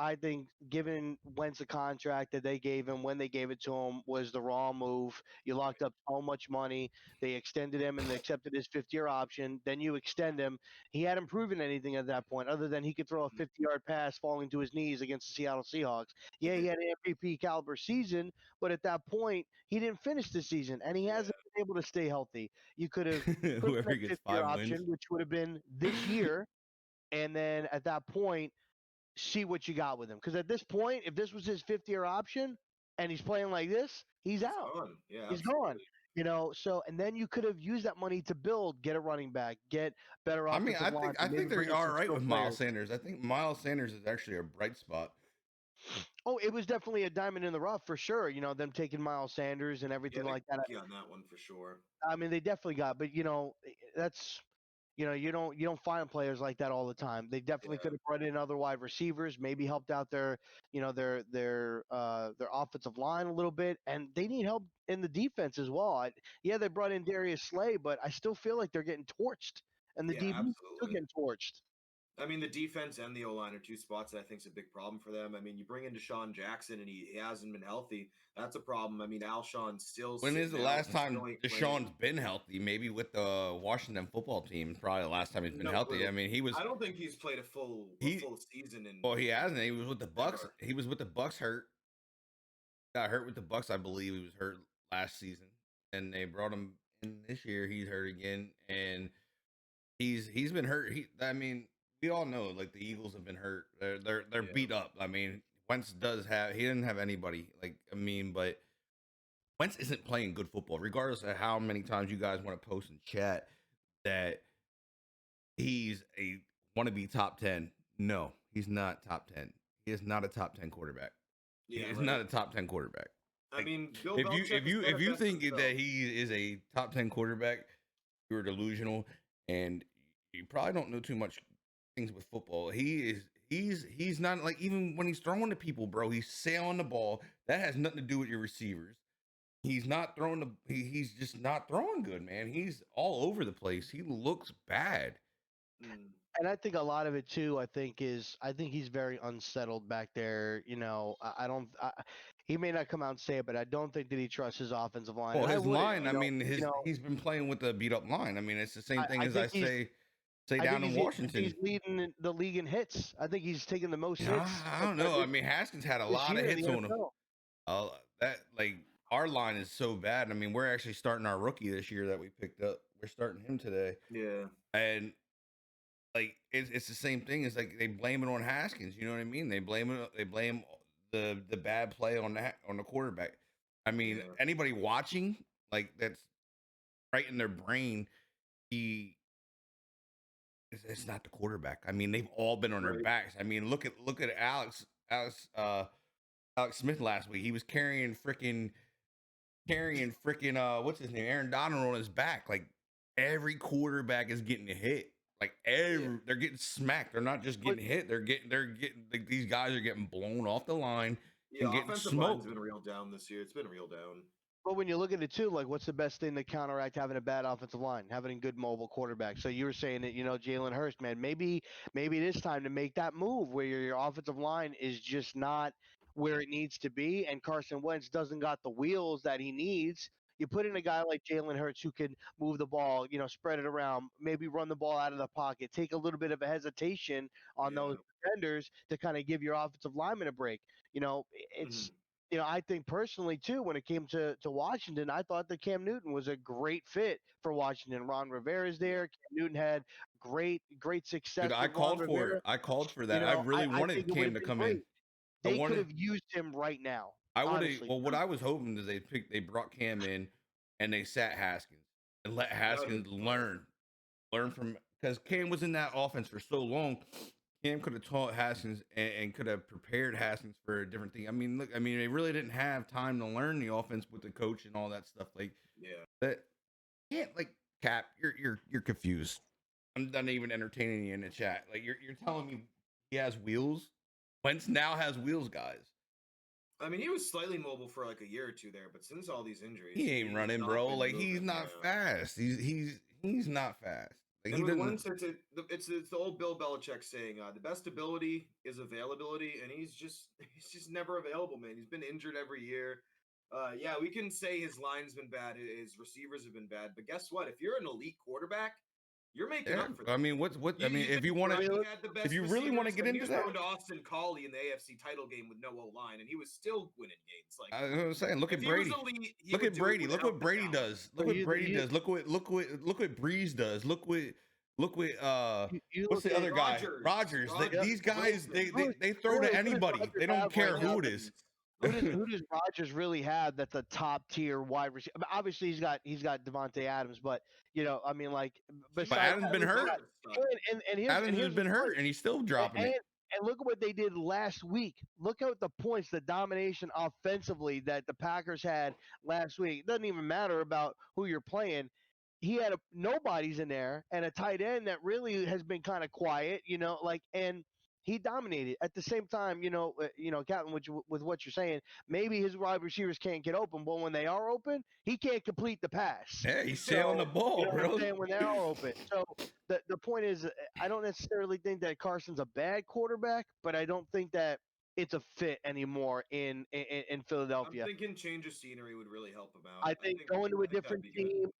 I think giving Wentz a contract that they gave him when they gave it to him was the wrong move. You locked up so much money. They extended him and they accepted his 5th-year option. Then you extend him. He hadn't proven anything at that point other than he could throw a 50-yard pass falling to his knees against the Seattle Seahawks. Yeah, he had an MVP caliber season, but at that point, he didn't finish the season, and he hasn't been able to stay healthy. You could have
whoever gets 5
option,
wins,
which would have been this year, and then at that point, see what you got with him. Because at this point, if this was his 5th-year option and he's playing like this, he's out.
Gone. Yeah,
he's gone. So and then you could have used that money to build, get a running back, get better
I mean,
offensive line,
I
maybe
think
bring
they're
in
all
some
right
skill
with Miles
players.
Sanders. I think Miles Sanders is actually a bright spot.
Oh, it was definitely a diamond in the rough for sure. Them taking Miles Sanders and
Yeah,
everything
they
like that.
key on that one for sure.
I mean, they definitely got, but that's you don't find players like that all the time. They definitely
Yeah.
could have brought in other wide receivers, maybe helped out their offensive line a little bit, and they need help in the defense as well. Yeah, they brought in Darius Slay, but I still feel like they're getting torched, and the
Yeah,
DB still
absolutely.
getting torched.
I mean, the defense and the O-line are two spots that I think is a big problem for them. I mean, you bring in Deshaun Jackson and he hasn't been healthy. That's a problem. I mean, Alshon's still
When is the
sitting out.
last
He
time
still ain't
Deshaun's
playing.
been healthy? Maybe with the Washington football team. Probably the last time he's been
No
healthy.
clue.
I mean, he was
I don't think he's played a full
he.
season in
Well, he hasn't. He was with the Bucks.
ever.
He was with the Bucks hurt. Got hurt with the Bucks. I believe he was hurt last season, and they brought him in this year. He's hurt again, and he's been hurt. I mean, we all know like the Eagles have been hurt. They're
Yeah.
beat up. I mean, Wentz does have. He didn't have anybody. Like I mean, but Wentz isn't playing good football, regardless of how many times you guys want to post in chat that he's a wannabe top 10. No, he's not top 10. He is not a top 10 quarterback.
Yeah,
He's
right.
not a top 10 quarterback.
I mean, Bill
If
Belichick
if you think
himself.
that he is a top 10 quarterback, you're delusional, and you probably don't know too much things with football. He's not like, even when he's throwing to people, bro, he's sailing the ball. That has nothing to do with your receivers. He's not throwing he's just not throwing good, man. He's all over the place. He looks bad.
And I think a lot of it too. I think he's very unsettled back there. I don't. He may not come out and say it, but I don't think that he trusts his offensive line.
Well,
And I
his
wouldn't,
line, I mean, he's been playing with a beat up line. I mean, it's the same thing
I
as
think he's.
say
I
down
think
in
he's
Washington.
leading the league in hits. I think he's taking the most
Yeah,
hits.
I don't know. I mean, Haskins had a
this
lot of
year in
hits
the
on him.
NFL.
That like our line is so bad. I mean, we're actually starting our rookie this year that we picked up. We're starting him today.
Yeah.
And like it's the same thing. It's like they blame it on Haskins. You know what I mean? They blame the bad play on the quarterback. I mean,
Yeah.
anybody watching like that's right in their brain, it's not the quarterback. I mean, they've all been on their
Right.
backs. I mean, look at Alex Smith last week. He was carrying freaking what's his name? Aaron Donald on his back. Like every quarterback is getting a hit. Like they're getting smacked. They're not just getting hit. They're getting like, these guys are getting blown off the line
Yeah,
and getting
offensive line's
smoked.
been real down this year. It's been real down.
But when you look at it too, like what's the best thing to counteract having a bad offensive line, having a good mobile quarterback? So you were saying that Jalen Hurst, man, maybe it is time to make that move where your offensive line is just not where it needs to be, and Carson Wentz doesn't got the wheels that he needs. You put in a guy like Jalen Hurts who can move the ball, spread it around, maybe run the ball out of the pocket, take a little bit of a hesitation on those defenders to kind of give your offensive lineman a break. It's I think personally too, when it came to Washington, I thought that Cam Newton was a great fit for Washington. Ron Rivera's there. Cam Newton had great success
Dude, I
with Ron
called for it.
Rivera.
I called for that. I really
I
wanted
think it would
Cam
have
to
been
come
great.
in.
They could have used him right now.
I would have.
Honestly.
Well, what I was hoping is they brought Cam in and they sat Haskins and let Haskins learn from, because Cam was in that offense for so long. Cam could have taught Haskins and could have prepared Haskins for a different thing. I mean, look, they really didn't have time to learn the offense with the coach and all that stuff. Like, that can't, like, Cap, you're confused. I'm not even entertaining you in the chat. Like, you're telling me he has wheels? Wentz now has wheels, guys.
I mean, he was slightly mobile for like a year or two there, but since all these injuries,
he ain't running, bro. Like, he's not fast. He's not fast. Like,
and with Wentz, it's the old Bill Belichick saying, the best ability is availability, and he's just never available, man. He's been injured every year. Yeah, we can say his line's been bad, his receivers have been bad, but guess what? If you're an elite quarterback, you're making up for that.
I mean, if you want to, if you really want to get into that,
he was to Austin Collie in the AFC title game with no O-line, and he was still winning games. Like,
I was saying, look at Brady. Look at Brady. Look what Brady does. Look what Brady does. Look what Breeze does. Look what what's the other guy? Rodgers. These guys, they throw to anybody. They don't care who it is.
Who does Rodgers really have that's a top tier wide receiver? I mean, obviously, he's got Devonte Adams, but I mean, like
But
besides
Adams been
that,
hurt.
and
Adams has
here's
been
what's
hurt,
funny.
and he's still dropping it.
And look at what they did last week. Look at the points, the domination offensively that the Packers had last week. It doesn't even matter about who you're playing. He had nobody's in there and a tight end that really has been kind of quiet, and he dominated. At the same time, Captain, with what you're saying, maybe his wide receivers can't get open, but when they are open, he can't complete the pass.
Yeah, he's sailing the ball,
You know
bro.
what I'm saying? When they are open. So the point is, I don't necessarily think that Carson's a bad quarterback, but I don't think that it's a fit anymore in Philadelphia.
I'm thinking change of scenery would really help him out.
I think going to a different team,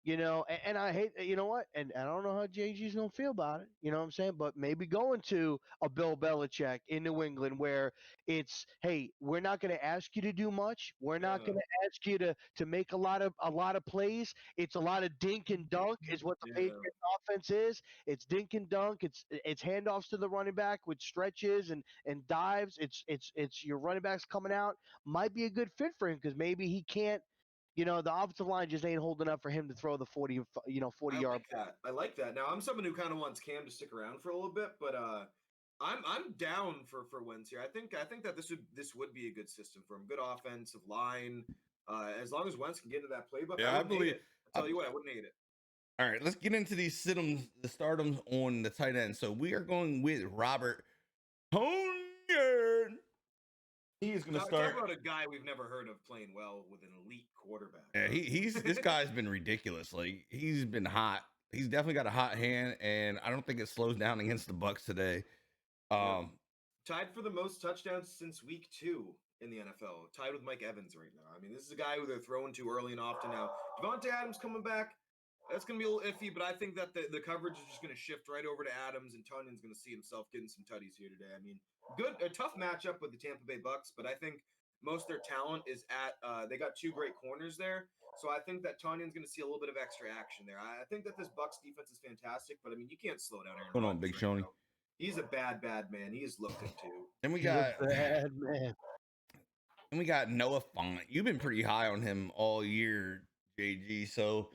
and I hate, you know what, and I don't know how JG's gonna feel about it. You know what I'm saying? But maybe going to a Bill Belichick in New England where it's, hey, we're not gonna ask you to do much. We're not gonna ask you to make a lot of plays. It's a lot of dink and dunk is what the Patriots offense is. It's dink and dunk. It's handoffs to the running back with stretches and dives. It's your running backs coming out. Might be a good fit for him because maybe he can't. The offensive line just ain't holding up for him to throw the 40 yard.
I like that. Now I'm someone who kind of wants Cam to stick around for a little bit, but I'm down for Wentz here. I think that this would be a good system for him. Good offensive line. As long as Wentz can get into that playbook.
Yeah, I believe.
I'll tell you what, I wouldn't hate it.
All right, let's get into these the stardoms on the tight end. So we are going with Robert Tonyan. He is going to start.
Talk about a guy we've never heard of playing well with an elite quarterback.
Yeah, this guy's been ridiculous. Like, he's been hot. He's definitely got a hot hand, and I don't think it slows down against the Bucs today.
Tied for the most touchdowns since week 2 in the NFL. Tied with Mike Evans right now. I mean, this is a guy who they're throwing to early and often now. Devonte Adams coming back. That's going to be a little iffy, but I think that the coverage is just going to shift right over to Adams, and Tonyan's going to see himself getting some tutties here today. I mean, a tough matchup with the Tampa Bay Bucs, but I think most of their talent is at they got 2 great corners there. So I think that Tonyan's going to see a little bit of extra action there. I think that this Bucs defense is fantastic, but I mean, you can't slow down Aaron
Hold on, Big Shoney.
He's a bad man. He is looked into.
And we got
bad man.
And we got Noah Fant. You've been pretty high on him all year, JG. So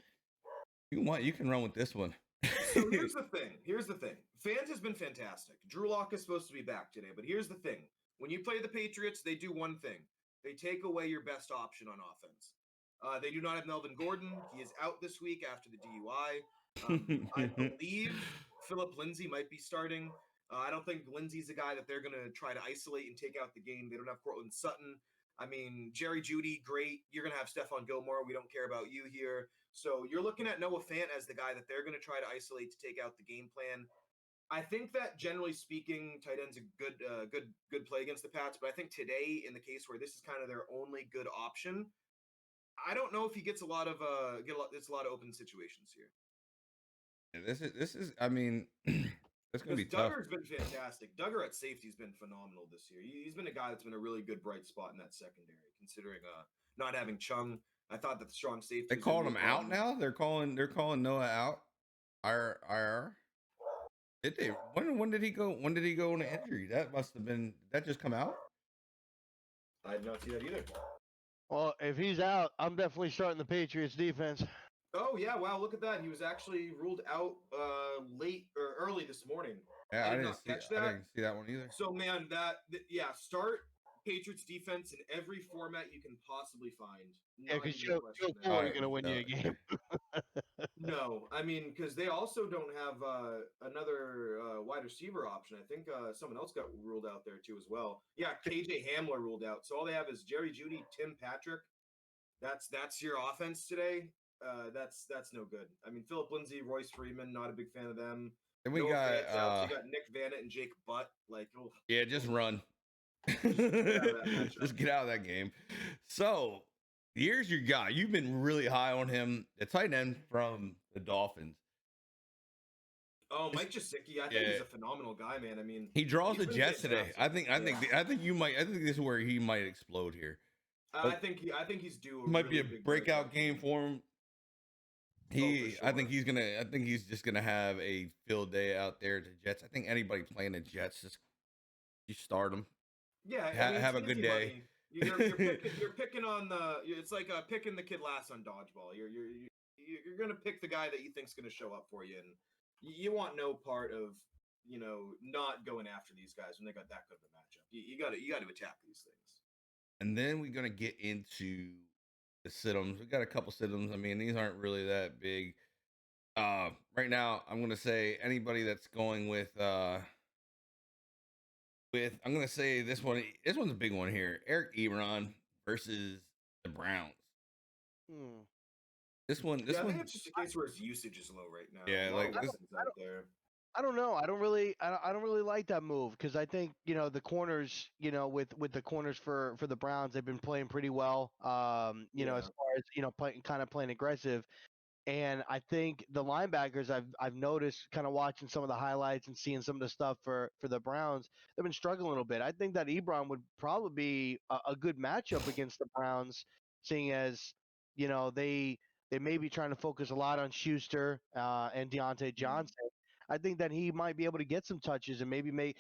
you can run with this one.
So here's the thing. Fant has been fantastic. Drew Lock is supposed to be back today, but here's the thing. When you play the Patriots, they do one thing. They take away your best option on offense. They do not have Melvin Gordon. He is out this week after the DUI. I believe Philip Lindsay might be starting. I don't think Lindsay's a guy that they're going to try to isolate and take out the game. They don't have Cortland Sutton. I mean, Jerry Jeudy, great. You're going to have Stephon Gilmore. We don't care about you here. So you're looking at Noah Fant as the guy that they're going to try to isolate to take out the game plan. I think that generally speaking, tight end's a good play against the Pats. But I think today, in the case where this is kind of their only good option, I don't know if he gets a lot of open situations here.
Yeah, this is. I mean, it's gonna be tough.
Duggar's been fantastic. Duggar at safety's been phenomenal this year. He's been a guy that's been a really good bright spot in that secondary, considering not having Chung. I thought that the strong safety.
They called him out now. They're calling Noah out. IR. Did they? When did he go? When did he go on an injury? That must have been. That just come out.
I did not see that either.
Well, if he's out, I'm definitely starting the Patriots defense.
Oh yeah, wow! Look at that. He was actually ruled out late or early this morning.
Yeah, I didn't see that one either.
So man, start Patriots defense in every format you can possibly find.
Yeah, because Joe Cool is going to win you a game.
No, I mean, because they also don't have another wide receiver option. I think someone else got ruled out there too as well. Yeah, KJ Hamler ruled out. So all they have is Jerry Jeudy, Tim Patrick. That's your offense today. That's no good. I mean, Philip Lindsay, Royce Freeman, not a big fan of them.
And we got
Nick Vanett and Jake Butt.
Yeah, just run. Just get out of that game. So here's your guy. You've been really high on him, the tight end from the Dolphins.
Oh, Mike Joseki. I think he's a phenomenal guy, man. I mean,
he draws the Jets today. I think this is where he might explode here.
I think he's due.
Might be a breakout game for him. I think he's just gonna have a field day out there at the Jets. I think anybody playing the Jets, just you start him.
Yeah,
have a good day.
You're picking on it's like picking the kid last on dodgeball. You're gonna pick the guy that you think's gonna show up for you, and you want no part of not going after these guys when they got that good of a matchup. You got to attack these things.
And then we're gonna get into the sit-ems. We got a couple sit-ems. I mean, these aren't really that big. Right now, I'm gonna say anybody that's going with I'm gonna say this one. This one's a big one here. Eric Ebron versus the Browns.
Hmm.
I think it's just a case where his usage is low right now.
Yeah, like this.
Out there.
I don't know. I don't really like that move because I think the corners, with the corners for the Browns, they've been playing pretty well. As far as playing aggressive. And I think the linebackers I've noticed kind of watching some of the highlights and seeing some of the stuff for the Browns, they've been struggling a little bit. I think that Ebron would probably be a good matchup against the Browns, seeing as they may be trying to focus a lot on Schuster and Deante Johnson. I think that he might be able to get some touches and maybe make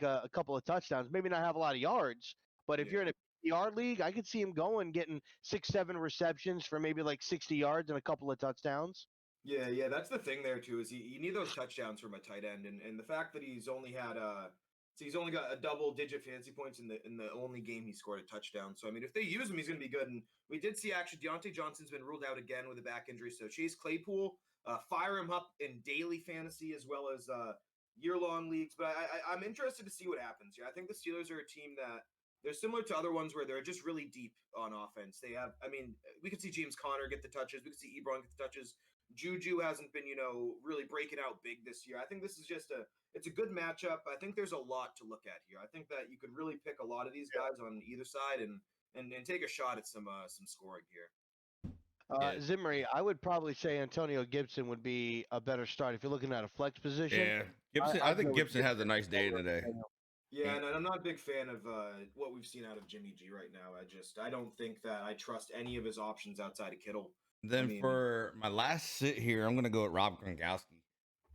a couple of touchdowns. Maybe not have a lot of yards, but if you're in a yard league, I could see him getting 6-7 receptions for maybe like 60 yards and a couple of touchdowns.
Yeah, that's the thing there too. Is you need those touchdowns from a tight end, and the fact that he's only got a double-digit fantasy points in the only game he scored a touchdown. So I mean, if they use him, he's going to be good. And we did see actually Deante Johnson's been ruled out again with a back injury. So Chase Claypool, fire him up in daily fantasy as well as year-long leagues. But I'm interested to see what happens here. I think the Steelers are a team that they're similar to other ones where they're just really deep on offense. They have, I mean, we could see James Conner get the touches. We could see Ebron get the touches. Juju hasn't been, really breaking out big this year. I think this is it's a good matchup. I think there's a lot to look at here. I think that you could really pick a lot of these guys on either side and take a shot at some scoring here.
Zimri, I would probably say Antonio Gibson would be a better start if you're looking at a flex position.
Yeah, Gibson. I think Gibson has a nice day today.
Yeah, and I'm not a big fan of what we've seen out of Jimmy G right now. I don't think that I trust any of his options outside of Kittle.
Then for my last sit here, I'm gonna go with Rob Gronkowski.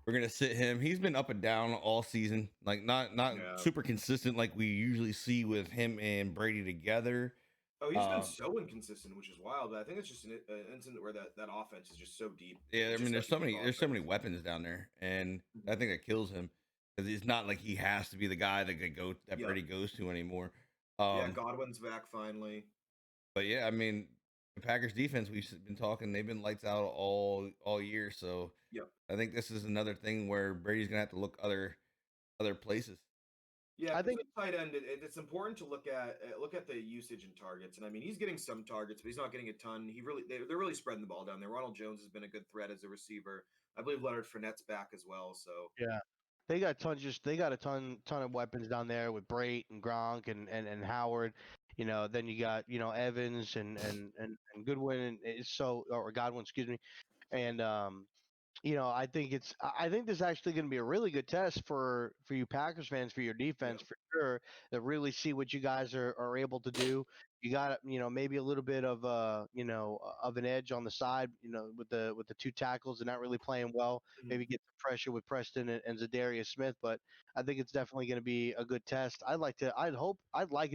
We're gonna sit him. He's been up and down all season, like not super consistent like we usually see with him and Brady together.
Oh, he's been so inconsistent, which is wild. I think it's just an incident where that offense is just so deep.
Yeah, I mean, there's so many weapons down there, and I think that kills him because it's not like he has to be the guy that Brady goes to anymore.
Godwin's back finally.
But yeah, I mean, the Packers defense, we've been talking, they've been lights out all year. So I think this is another thing where Brady's gonna have to look other places.
Yeah, I think tight end. It's important to look at the usage and targets. And I mean, he's getting some targets, but he's not getting a ton. They're really spreading the ball down there. Ronald Jones has been a good threat as a receiver. I believe Leonard Fournette's back as well. So
yeah, they got a ton of weapons down there with Brait and Gronk and Howard. Then you got Evans and Goodwin or Godwin, excuse me, and I think this is actually going to be a really good test for you Packers fans, for your defense, for sure, to really see what you guys are able to do. You got maybe a little bit of of an edge on the side, with the two tackles and not really playing well. Maybe get the pressure with Preston and Zadarius Smith, but I think it's definitely going to be a good test. I'd like it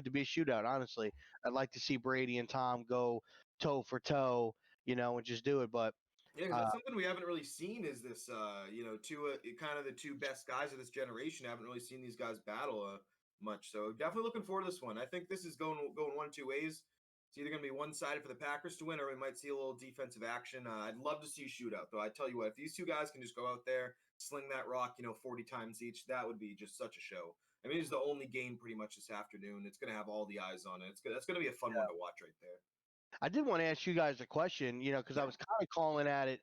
to be a shootout. Honestly, I'd like to see Brady and Tom go toe for toe, and just do it, but.
Yeah, because that's something we haven't really seen is this, kind of the two best guys of this generation. Haven't really seen these guys battle much. So definitely looking forward to this one. I think this is going one of two ways. It's either going to be one-sided for the Packers to win, or we might see a little defensive action. I'd love to see a shootout, though. I tell you what, if these two guys can just go out there, sling that rock, 40 times each, that would be just such a show. I mean, it's the only game pretty much this afternoon. It's going to have all the eyes on it. That's going to be a fun one to watch right there.
I did want to ask you guys a question, because I was kind of calling at it,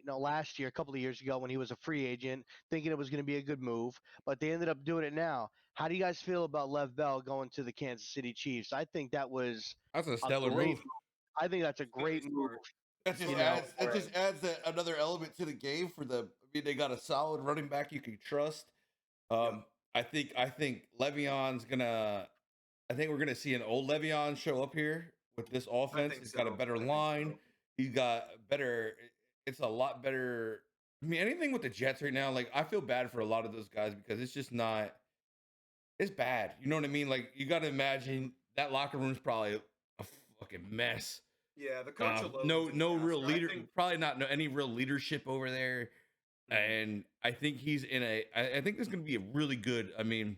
last year, a couple of years ago when he was a free agent, thinking it was going to be a good move, but they ended up doing it now. How do you guys feel about Lev Bell going to the Kansas City Chiefs? I think that's
a stellar move.
I think that's a great move.
That just adds another element to the game they got a solid running back you can trust. I think Le'Veon's gonna. I think we're going to see an old Le'Veon show up here with this offense. He's got a better line. He's got better. It's a lot better. I mean, anything with the Jets right now, like I feel bad for a lot of those guys because it's just not. it's bad. You know what I mean? Like you got to imagine that locker room's probably a fucking mess.
Yeah, the coach alone.
No real leader. Probably not any real leadership over there. And I think he's in I think this is going to be a really good. I mean,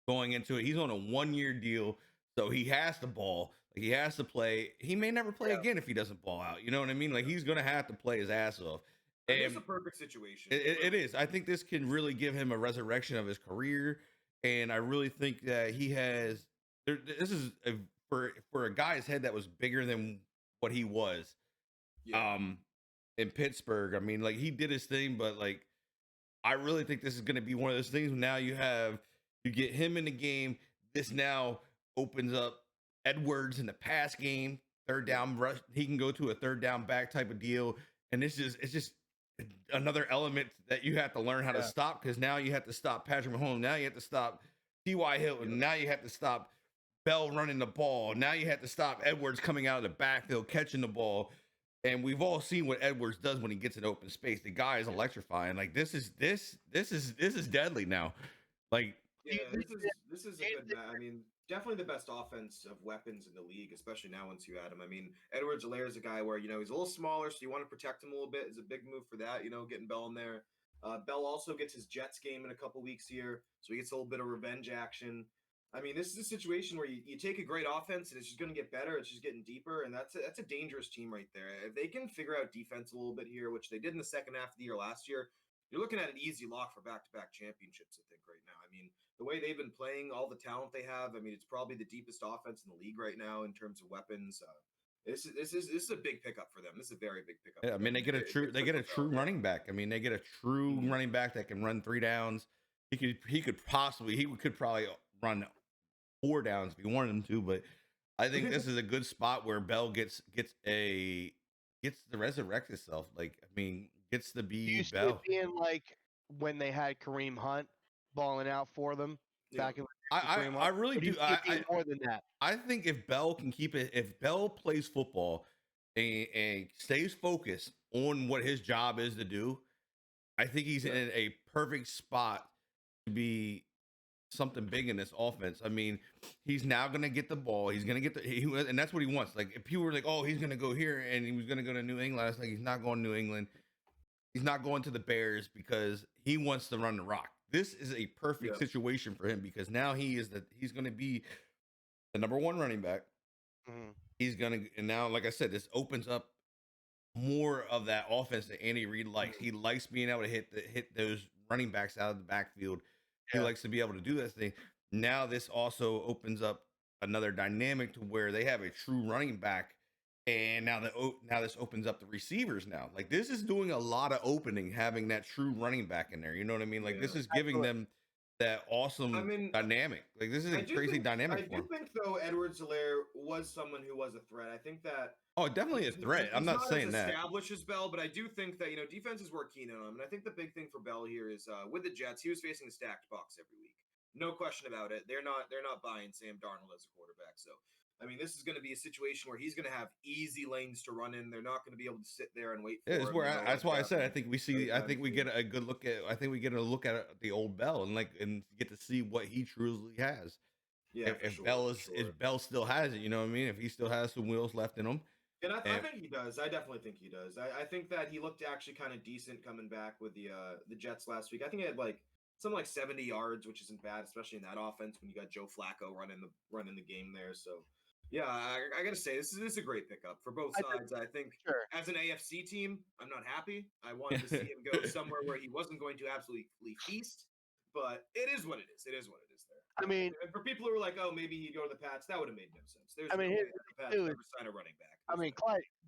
going into it, he's on a 1-year deal, so he has to ball. Like he has to play. He may never play again if he doesn't ball out. You know what I mean? Like he's going to have to play his ass off.
And it's a perfect situation.
It is. I think this can really give him a resurrection of his career, and I really think that he has. This is for a guy's head that was bigger than what he was.
Yeah.
In Pittsburgh, I mean, like he did his thing, but like I really think this is going to be one of those things. Now you get him in the game. This now opens up Edwards in the pass game, third down rush. He can go to a third down back type of deal, and it's just another element that you have to learn how to stop, because now you have to stop Patrick Mahomes. Now you have to stop T.Y. Hilton. Now you have to stop Bell running the ball. Now you have to stop Edwards coming out of the backfield catching the ball. And we've all seen what Edwards does when he gets in open space. The guy is electrifying. Like this is deadly now. Like
this is a good. I mean, definitely the best offensive weapons in the league, especially now once you add him. I mean, Edwards-Helaire is a guy where he's a little smaller, so you want to protect him a little bit. It's a big move for that. Getting Bell in there. Bell also gets his Jets game in a couple weeks here, so he gets a little bit of revenge action. I mean, this is a situation where you take a great offense and it's just going to get better. It's just getting deeper, and that's a dangerous team right there. If they can figure out defense a little bit here, which they did in the second half of the year last year, you're looking at an easy lock for back-to-back championships, I think, right now. I mean, the way they've been playing, all the talent they have, I mean, it's probably the deepest offense in the league right now in terms of weapons. This is a big pickup for them. This is a very big pickup.
Yeah, I mean, they get a true running back. I mean, they get a true running back that can run 3 downs. He could probably run 4 downs if you wanted him to, but I think this is a good spot where Bell gets to resurrect itself. Like, I mean, gets to be Bell.
Being like when they had Kareem Hunt balling out for them back in.
I really do.
More than that.
I think if Bell can if Bell plays football and stays focused on what his job is to do, I think he's in a perfect spot to be something big in this offense. I mean, he's now going to get the ball. He's going to get and that's what he wants. Like, if people were like, oh, he's going to go here and he was going to go to New England, I was like, he's not going to New England. He's not going to the Bears because he wants to run the rock. This is a perfect situation for him because now he's going to be the number 1 running back.
Mm-hmm.
And now, like I said, this opens up more of that offense that Andy Reid likes. He likes being able to hit those running backs out of the backfield. He likes to be able to do this thing. Now this also opens up another dynamic to where they have a true running back, and now this opens up the receivers. Now, like, this is doing a lot of opening, having that true running back in there. You know what I mean? Like, this is giving them that awesome dynamic. Like, this is a crazy dynamic.
I do think though Edwards-Helaire was someone who was a threat. I think that.
Oh, definitely a threat. I'm not saying that.
Establishes Bell, but I do think that defenses were keen on him, and I think the big thing for Bell here is with the Jets, he was facing a stacked box every week, no question about it. They're not buying Sam Darnold as a quarterback, so I mean, this is going to be a situation where he's going to have easy lanes to run in. They're not going to be able to sit there and wait for him.
That's why I said I think we get a good look at. I think we get a look at the old Bell and get to see what he truly has.
Yeah,
if Bell still has it, you know what I mean? If he still has some wheels left in him.
And I think he does. I definitely think he does. I think that he looked actually kind of decent coming back with the Jets last week. I think he had something like 70 yards, which isn't bad, especially in that offense when you got Joe Flacco running the game there. So yeah, I gotta say this is a great pickup for both sides. I think as an AFC team, I'm not happy. I wanted to see him go somewhere where he wasn't going to absolutely feast, but it is what it is. It is what it is there.
I mean,
and for people who are like, oh, maybe he'd go to the Pats, that would have made no sense. There's
no way
the Pats ever sign a running back.
I mean,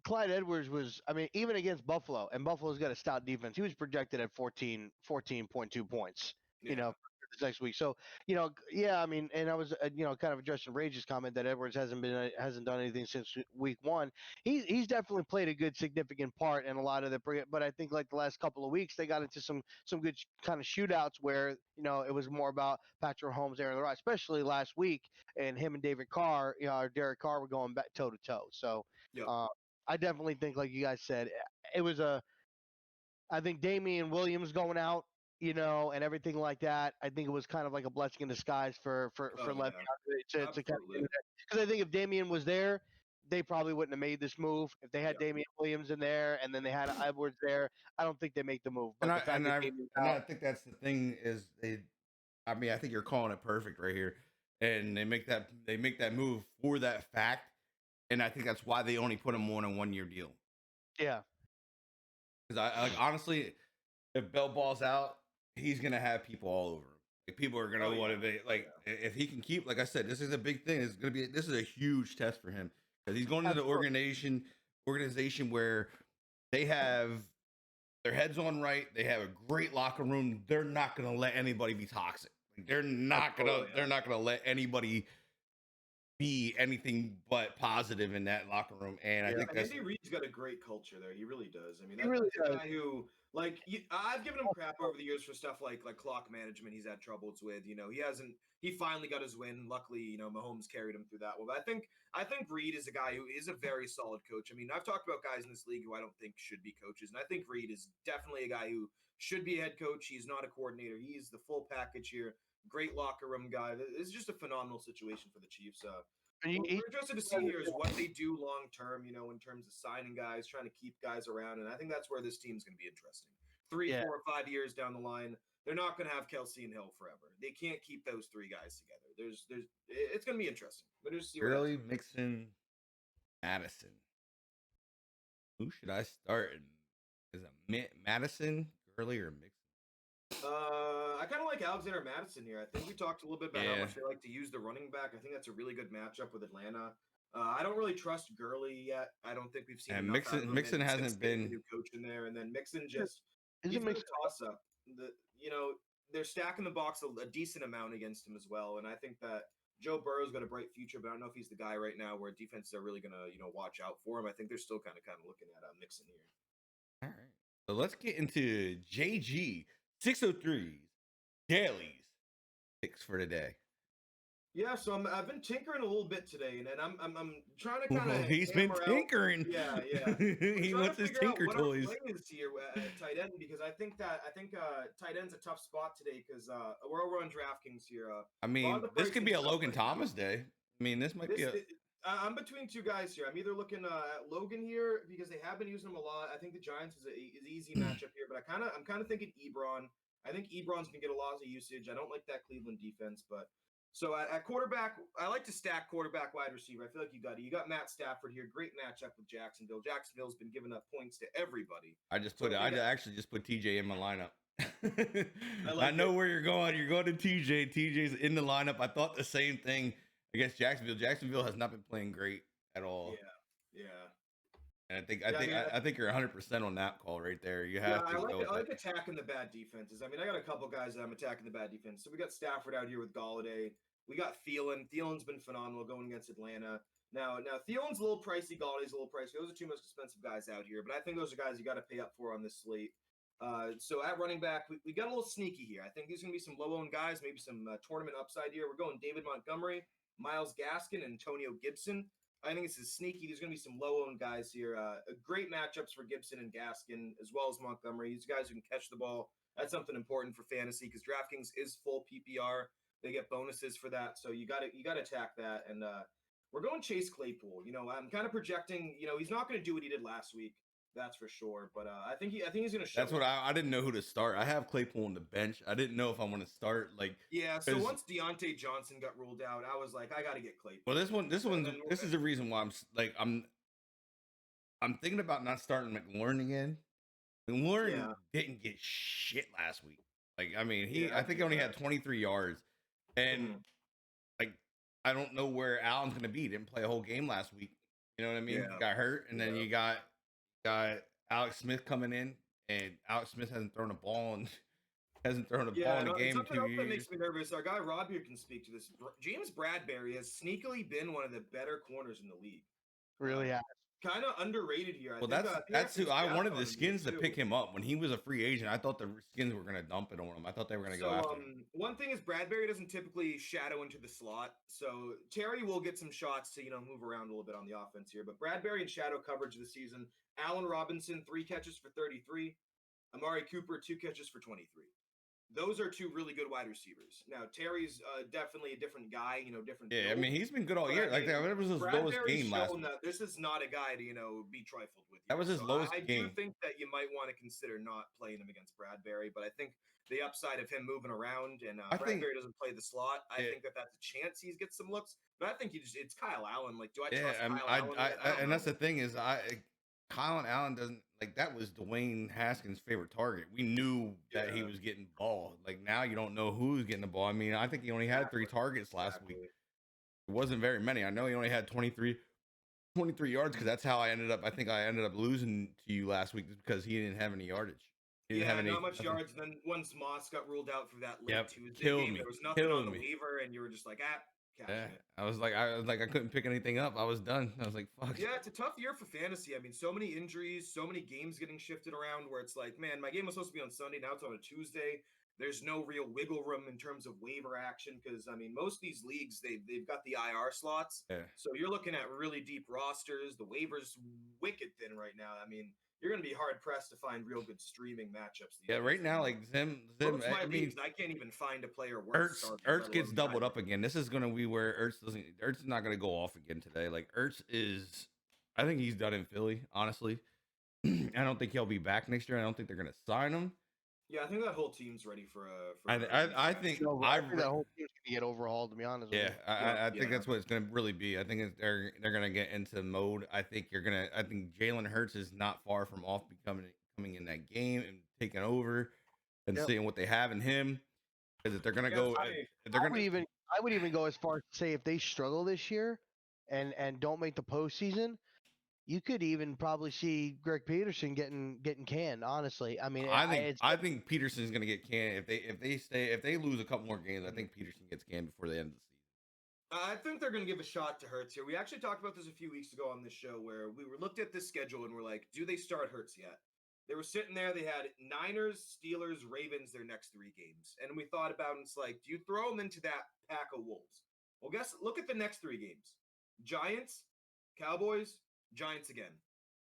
Clyde Edwards was, even against Buffalo, and Buffalo's got a stout defense, he was projected at 14.2 points, this next week. So, I mean, and I was, kind of addressing Rage's comment that Edwards hasn't done anything since week 1. He's definitely played a good significant part in a lot of but I think like the last couple of weeks, they got into some good kind of shootouts where, it was more about Patrick Mahomes, Aaron Rodgers, especially last week, and him and Derek Carr were going back toe to toe. So, I definitely think, like you guys said, it was I think Damian Williams going out and everything like that. I think it was kind of like a blessing in disguise for
Oh,
Le'Veon
yeah.
to kind of
Absolutely.
because I think if Damian was there, they probably wouldn't have made this move. If they had
Yeah.
Damian Williams in there and then they had Edwards there, I don't think they make the move.
And
But
I
the fact
and
that
I
Damian's
and I
out,
think that's the thing is they. I mean, I think you're calling it perfect right here, and they make that move for that fact, and I think that's why they only put him on a 1 year deal.
yeah,
Because I like honestly, if Bell balls out, he's gonna have people all over him. Like people are gonna
Oh,
want
yeah.
to be
Oh,
like
yeah.
if he can keep. Like I said, this is a big thing. This is a huge test for him because he's going into the
absolutely.
organization where they have their heads on right. They have a great locker room. They're not gonna let anybody be toxic. Like,
Oh, yeah.
they're not gonna let anybody be anything but positive in that locker room. And I
Yeah,
think
And
that's
Andy Reid's got a great culture there. He really does. I mean,
he really
that's a
does.
guy who, like, I've given him crap over the years for stuff like clock management. He's had troubles with. He hasn't. He finally got his win. Luckily, Mahomes carried him through that one. But I think Reid is a guy who is a very solid coach. I mean, I've talked about guys in this league who I don't think should be coaches, and I think Reid is definitely a guy who should be a head coach. He's not a coordinator. He's the full package here. Great locker room guy. This is just a phenomenal situation for the Chiefs.
And
What we're interested to see here is what they do long term, in terms of signing guys, trying to keep guys around. And I think that's where this team's going to be interesting. 3,
yeah,
4, 5 years down the line, they're not going to have Kelsey and Hill forever. They can't keep those three guys together. It's going to be interesting. But just see what
Gurley,
happens.
Mixon, Madison. Who should I start? Is it Madison, Gurley, or Mixon?
I kind of like Alexander Madison here. I think we talked a little bit about how
Yeah.
much they like to use the running back. I think that's a really good matchup with Atlanta. I don't really trust Gurley yet. I don't think we've seen
And
enough out of him
Mixon
since
hasn't
getting the
been.
new coach in there. And then Mixon just
isn't
he's been
Mixon?
a toss up. They're stacking the box a decent amount against him as well. And I think that Joe Burrow's got a bright future, but I don't know if he's the guy right now where defenses are really gonna watch out for him. I think they're still kind of looking at Mixon here.
All right. So let's get into JG 603's dailies picks for today.
Yeah, so I've been tinkering a little bit today, and I'm trying to kind of
He's been tinkering.
Yeah.
He
Trying
wants
to
his
figure out
tinker
what our
toys.
play is here at tight end because I think tight end's a tough spot today because we're over on DraftKings here.
I mean, this could be a Logan Thomas day. I mean, this might be a.
I'm between two guys here. I'm either looking at Logan here because they have been using him a lot. I think the Giants is an easy matchup here, but I'm kind of thinking Ebron. I think Ebron's gonna get a lot of usage. I don't like that Cleveland defense, but so at quarterback, I like to stack quarterback wide receiver. I feel like you got Matt Stafford here. Great matchup with Jacksonville. Jacksonville's been giving up points to everybody.
I actually just put TJ in my lineup.
I
I know where you're going. You're going to TJ. TJ's in the lineup. I thought the same thing against Jacksonville. Jacksonville has not been playing great at all.
Yeah.
And I think you're 100% on that call right there. You have to go with
I like
that.
attacking the bad defenses. I mean, I got a couple guys that I'm attacking the bad defense. So we got Stafford out here with Galladay. We got Thielen. Thielen's been phenomenal going against Atlanta. Now Thielen's a little pricey. Galladay's a little pricey. Those are two most expensive guys out here, but I think those are guys you got to pay up for on this slate. So at running back, we got a little sneaky here. I think there's going to be some low-owned guys, maybe some tournament upside here. We're going David Montgomery, Myles Gaskin, and Antonio Gibson. I think this is sneaky. There's going to be some low-owned guys here. Great matchups for Gibson and Gaskin, as well as Montgomery. These guys who can catch the ball. That's something important for fantasy because DraftKings is full PPR. They get bonuses for that, so you got to attack that. And we're going Chase Claypool. I'm kind of projecting. He's not going to do what he did last week. That's for sure. But I think he's going to show.
That's what I didn't know who to start. I have Claypool on the bench. I didn't know if I want to start
Yeah. So once Deante Johnson got ruled out, I was like, I got to get Claypool.
Well, this is the reason why I'm thinking about not starting McLaurin again. McLaurin didn't get shit last week. I think he only had 23 yards, and I don't know where Allen's going to be. He didn't play a whole game last week. You know what I mean?
Yeah.
He got hurt, and then you got Alex Smith coming in, and Alex Smith hasn't thrown a ball in a game in 2 years.
That makes me nervous. Our guy Rob here can speak to this. James Bradberry has sneakily been one of the better corners in the league.
Really has.
Kind of underrated here.
That's who I wanted the Skins to pick him up when he was a free agent. I thought the Skins were going to dump it on him. I thought they were going to go after him.
One thing is Bradberry doesn't typically shadow into the slot, so Terry will get some shots to move around a little bit on the offense here. But Bradberry in shadow coverage this season. Allen Robinson 3 catches for 33. Amari Cooper 2 catches for 23. those are two really good wide receivers. Now Terry's definitely a different guy, different.
Yeah, I
build,
mean, he's been good all
but
year.
I
Like
mean,
that was his lowest
Bradberry's
game last
shown
week.
that this is not a guy to be trifled with.
That was his lowest
I
game.
do think that you might want to consider not playing him against Bradberry, but I think the upside of him moving around and
I think
Bradberry doesn't play the slot. I
Yeah.
think that that's a chance he gets some looks, but I think it's Kyle Allen. Like, do I
Yeah,
trust
I mean,
Kyle Allen?
I
don't
and
know.
that's the thing is, Colin Allen doesn't like that was Dwayne Haskins' favorite target. We knew that he
Yeah.
was getting ball. Like now, you don't know who's getting the ball. I mean, I think he only had 3 targets last week. It wasn't very many. I know he only had 23 yards because that's how I ended up. I think I ended up losing to you last week just because he didn't have any yardage. He didn't have any,
not much yards. And then once Moss got ruled out for that late
Yep,
Tuesday
killed
game,
me,
there was nothing
killed
on the
me.
waiver, and you were just like, cash
Yeah,
it.
I was like, I couldn't pick anything up. I was done. I was like, fuck.
Yeah, it's a tough year for fantasy. I mean, so many injuries, so many games getting shifted around where it's like, man, my game was supposed to be on Sunday. Now it's on a Tuesday. There's no real wiggle room in terms of waiver action because, I mean, most of these leagues, they've got the IR slots.
Yeah.
So you're looking at really deep rosters. The waiver's wicked thin right now. I mean, you're going to be hard-pressed to find real good streaming matchups.
Yeah, right now, like Zim,
Most of my
I mean,
leagues, I can't even find a player worth starting,
Ertz
let
gets
alone
doubled
guy.
up again. This is gonna be where Ertz is not gonna go off again today. Like Ertz is, I think he's done in Philly. Honestly, I don't think he'll be back next year. I don't think they're gonna sign him.
Yeah, I think that whole team's ready for
I think
I think that whole team's gonna get overhauled. To be honest.
Yeah,
with you.
I think that's what it's gonna really be. I think they're gonna get into mode. I think Jalen Hurts is not far from coming in that game and taking over and seeing what they have in him. Because if they're gonna go,
I would even go as far as to say if they struggle this year and don't make the postseason, you could even probably see Greg Peterson getting canned. Honestly, I mean,
I think Peterson's gonna get canned if they lose a couple more games. I think Peterson gets canned before the end of the season.
I think they're going to give a shot to Hurts here. We actually talked about this a few weeks ago on this show where we looked at this schedule and we're like, do they start Hurts yet? They were sitting there. They had Niners, Steelers, Ravens their next 3 games. And we thought about it. It's like, do you throw them into that pack of wolves? Well, look at the next 3 games. Giants, Cowboys, Giants again.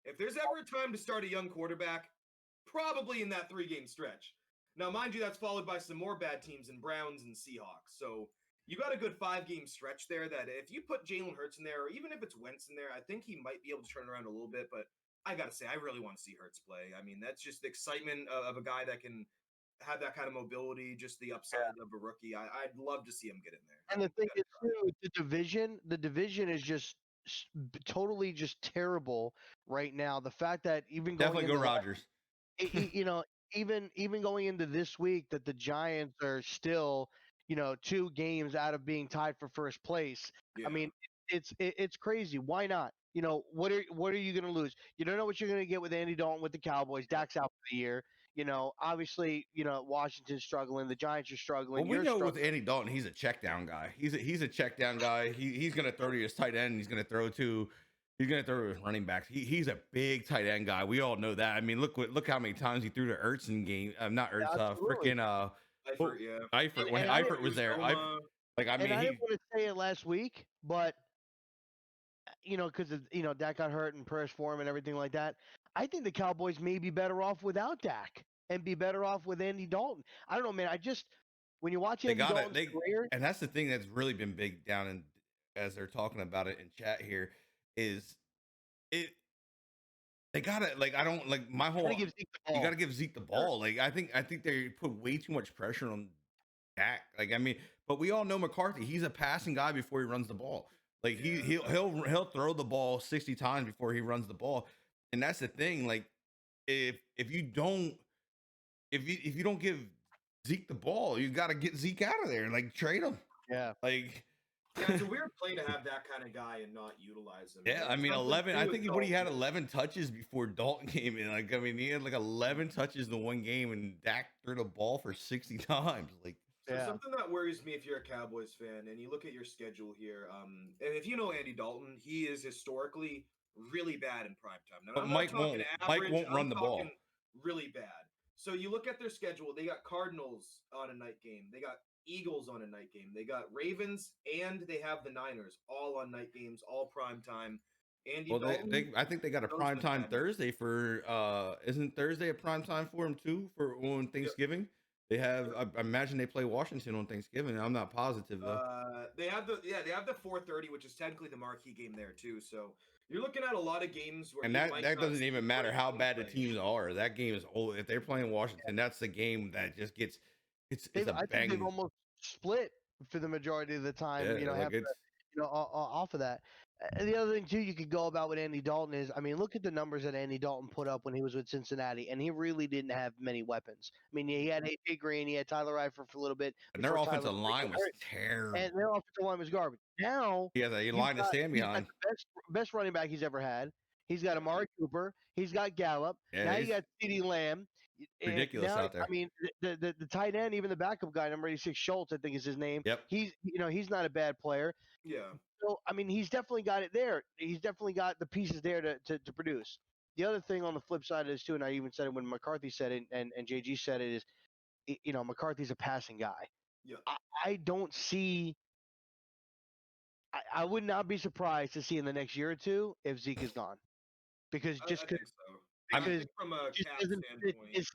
If there's ever a time to start a young quarterback, probably in that 3-game stretch. Now, mind you, that's followed by some more bad teams in Browns and Seahawks. So you got a good 5-game stretch there that if you put Jalen Hurts in there, or even if it's Wentz in there, I think he might be able to turn around a little bit. But I got to say, I really want to see Hurts play. I mean, that's just the excitement of a guy that can have that kind of mobility, just the upside of a rookie. I'd love to see him get in there.
And the thing is, too, the division is just totally just terrible right now. The fact that even going
Definitely go Rodgers.
Even going into this week, that the Giants are still 2 games out of being tied for first place.
Yeah.
I mean, it's crazy. Why not? What are you going to lose? You don't know what you're going to get with Andy Dalton with the Cowboys. Dak's out for the year. Obviously, Washington's struggling. The Giants are struggling.
Well, we know with Andy Dalton, he's a check down guy. He's a check down guy. He's going to throw to his tight end. He's going to throw to his running backs. He's a big tight end guy. We all know that. I mean, look how many times he threw to Ertz in game. Not Ertz.
Absolutely.
Freaking Eifert. When
And
Eifert was there, I mean,
I didn't want to say it last week, but because Dak got hurt and prayers for him and everything like that. I think the Cowboys may be better off without Dak and be better off with Andy Dalton. I don't know, man. When you watch Andy Dalton's career,
and that's the thing that's really been big down in as they're talking about it in chat here is it. They gotta I don't like my whole. You gotta give Zeke the ball. Like I think they put way too much pressure on Dak. Like I mean, but we all know McCarthy. He's a passing guy before he runs the ball. Like he'll throw the ball 60 times before he runs the ball. And that's the thing. Like if you don't give Zeke the ball, you got to get Zeke out of there. Like trade him.
Yeah.
Like
it's a weird play to have that kind of guy and not utilize him.
Yeah, I mean 11. I think he had 11 touches before Dalton came in. Like I mean, he had like 11 touches in the one game, and Dak threw the ball for 60 times. Like.
So something that worries me if you're a Cowboys fan and you look at your schedule here, and if you know Andy Dalton, he is historically really bad in primetime. Now,
But Mike won't run the ball.
Really bad. So you look at their schedule, they got Cardinals on a night game. They got Eagles on a night game. They got Ravens, and they have the Niners all on night games, all primetime. Dalton,
I think they got a primetime Thursday for isn't Thursday a primetime for him too for on Thanksgiving? They have. I imagine they play Washington on Thanksgiving. I'm not positive though.
They have the 4:30, which is technically the marquee game there too. So you're looking at a lot of games where
And
you
that
might
that
not
doesn't
see
even matter
great
how bad the
gameplay.
teams are. That game is old. If they're playing Washington, that's the game that just gets. It's a
I think they've
bang.
almost split for the majority of the time.
Yeah, like it's.
Off of that. And the other thing too, you could go about with Andy Dalton is, I mean, look at the numbers that Andy Dalton put up when he was with Cincinnati, and he really didn't have many weapons. I mean, he had AJ Green, he had Tyler Eifert for a little bit,
And their
before
offensive
Tyler
line was
hurt,
terrible.
and their offensive line was garbage. Now
He has a
you've
line to stand
he's got
behind.
the best running back he's ever had. He's got Amari Cooper. He's got Gallup.
Yeah,
Now you
he's
got CeeDee Lamb. And
ridiculous
now,
out there.
I mean, the tight end, even the backup guy, number 86, Schultz, I think is his name.
Yep.
He's not a bad player.
Yeah.
So, I mean, he's definitely got it there. He's definitely got the pieces there to produce. The other thing on the flip side of this, too, and I even said it when McCarthy said it and JG said it, is, McCarthy's a passing guy.
Yeah.
I don't see – I would not be surprised to see in the next year or two if Zeke is gone. Because
I
just
think so.
because
I think from a
just
cap
doesn't fit
standpoint.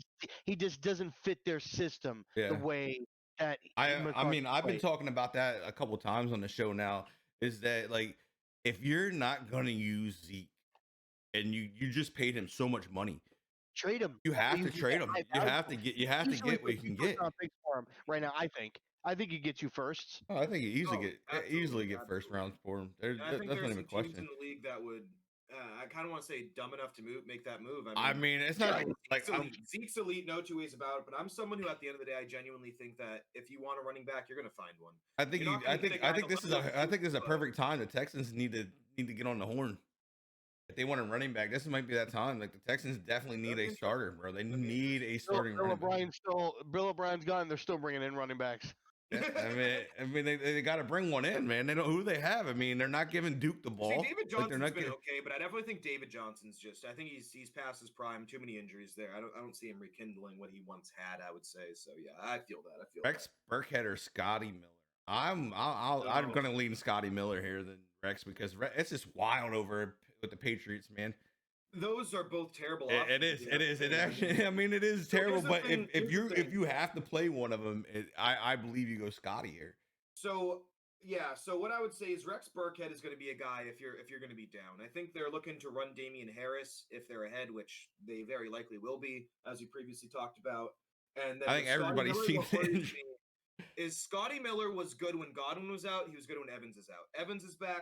he just doesn't fit their system the
Yeah.
way that
I
McCarthy
mean, I've been
plays.
talking about that a couple times on the show now. Is that like if you're not gonna use Zeke and you just paid him so much money,
Trade him.
you have to
can
trade
get
him.
high
You
value.
have to get what you can get.
First-round picks for him right now. I think you get 2 firsts.
Oh, I think you easily
absolutely,
get first
absolutely.
rounds for him. There's,
And I think
that's
there's
not
some
even a
teams
question.
in the league that would. I kind of want to say dumb enough to make that move.
I mean, it's not like
Zeke's elite, no two ways about it. But I'm someone who, at the end of the day, I genuinely think that if you want a running back, you're going to find one.
I think
You're
you,
not gonna get a guy
I think
the
this is
level of
I think this is a
Tua.
perfect time. The Texans need to get on the horn. If they want a running back, this might be that time. Like the Texans definitely need a starter, bro. They need a starting running back.
Bill O'Brien's gone. They're still bringing in running backs.
Yeah, I mean, they got to bring one in, man. They know who they have. I mean, they're not giving Duke the ball.
See, David Johnson's
they're not
been okay, but I definitely think David Johnson's just. I think he's past his prime. Too many injuries there. I don't see him rekindling what he once had. I would say so. Yeah, I feel that.
Rex Burkhead or Scotty Miller. I'm gonna lean Scotty Miller here than Rex because it's just wild over with the Patriots, man.
Those are both terrible.
It is. It actually. I mean, it is terrible. But if you have to play one of them, I believe you go Scotty here.
So yeah. So what I would say is Rex Burkhead is going to be a guy if you're going to be down. I think they're looking to run Damian Harris if they're ahead, which they very likely will be, as we previously talked about. And then
I think everybody's seen it.
Is Scotty Miller was good when Godwin was out. He was good when Evans is out. Evans is back.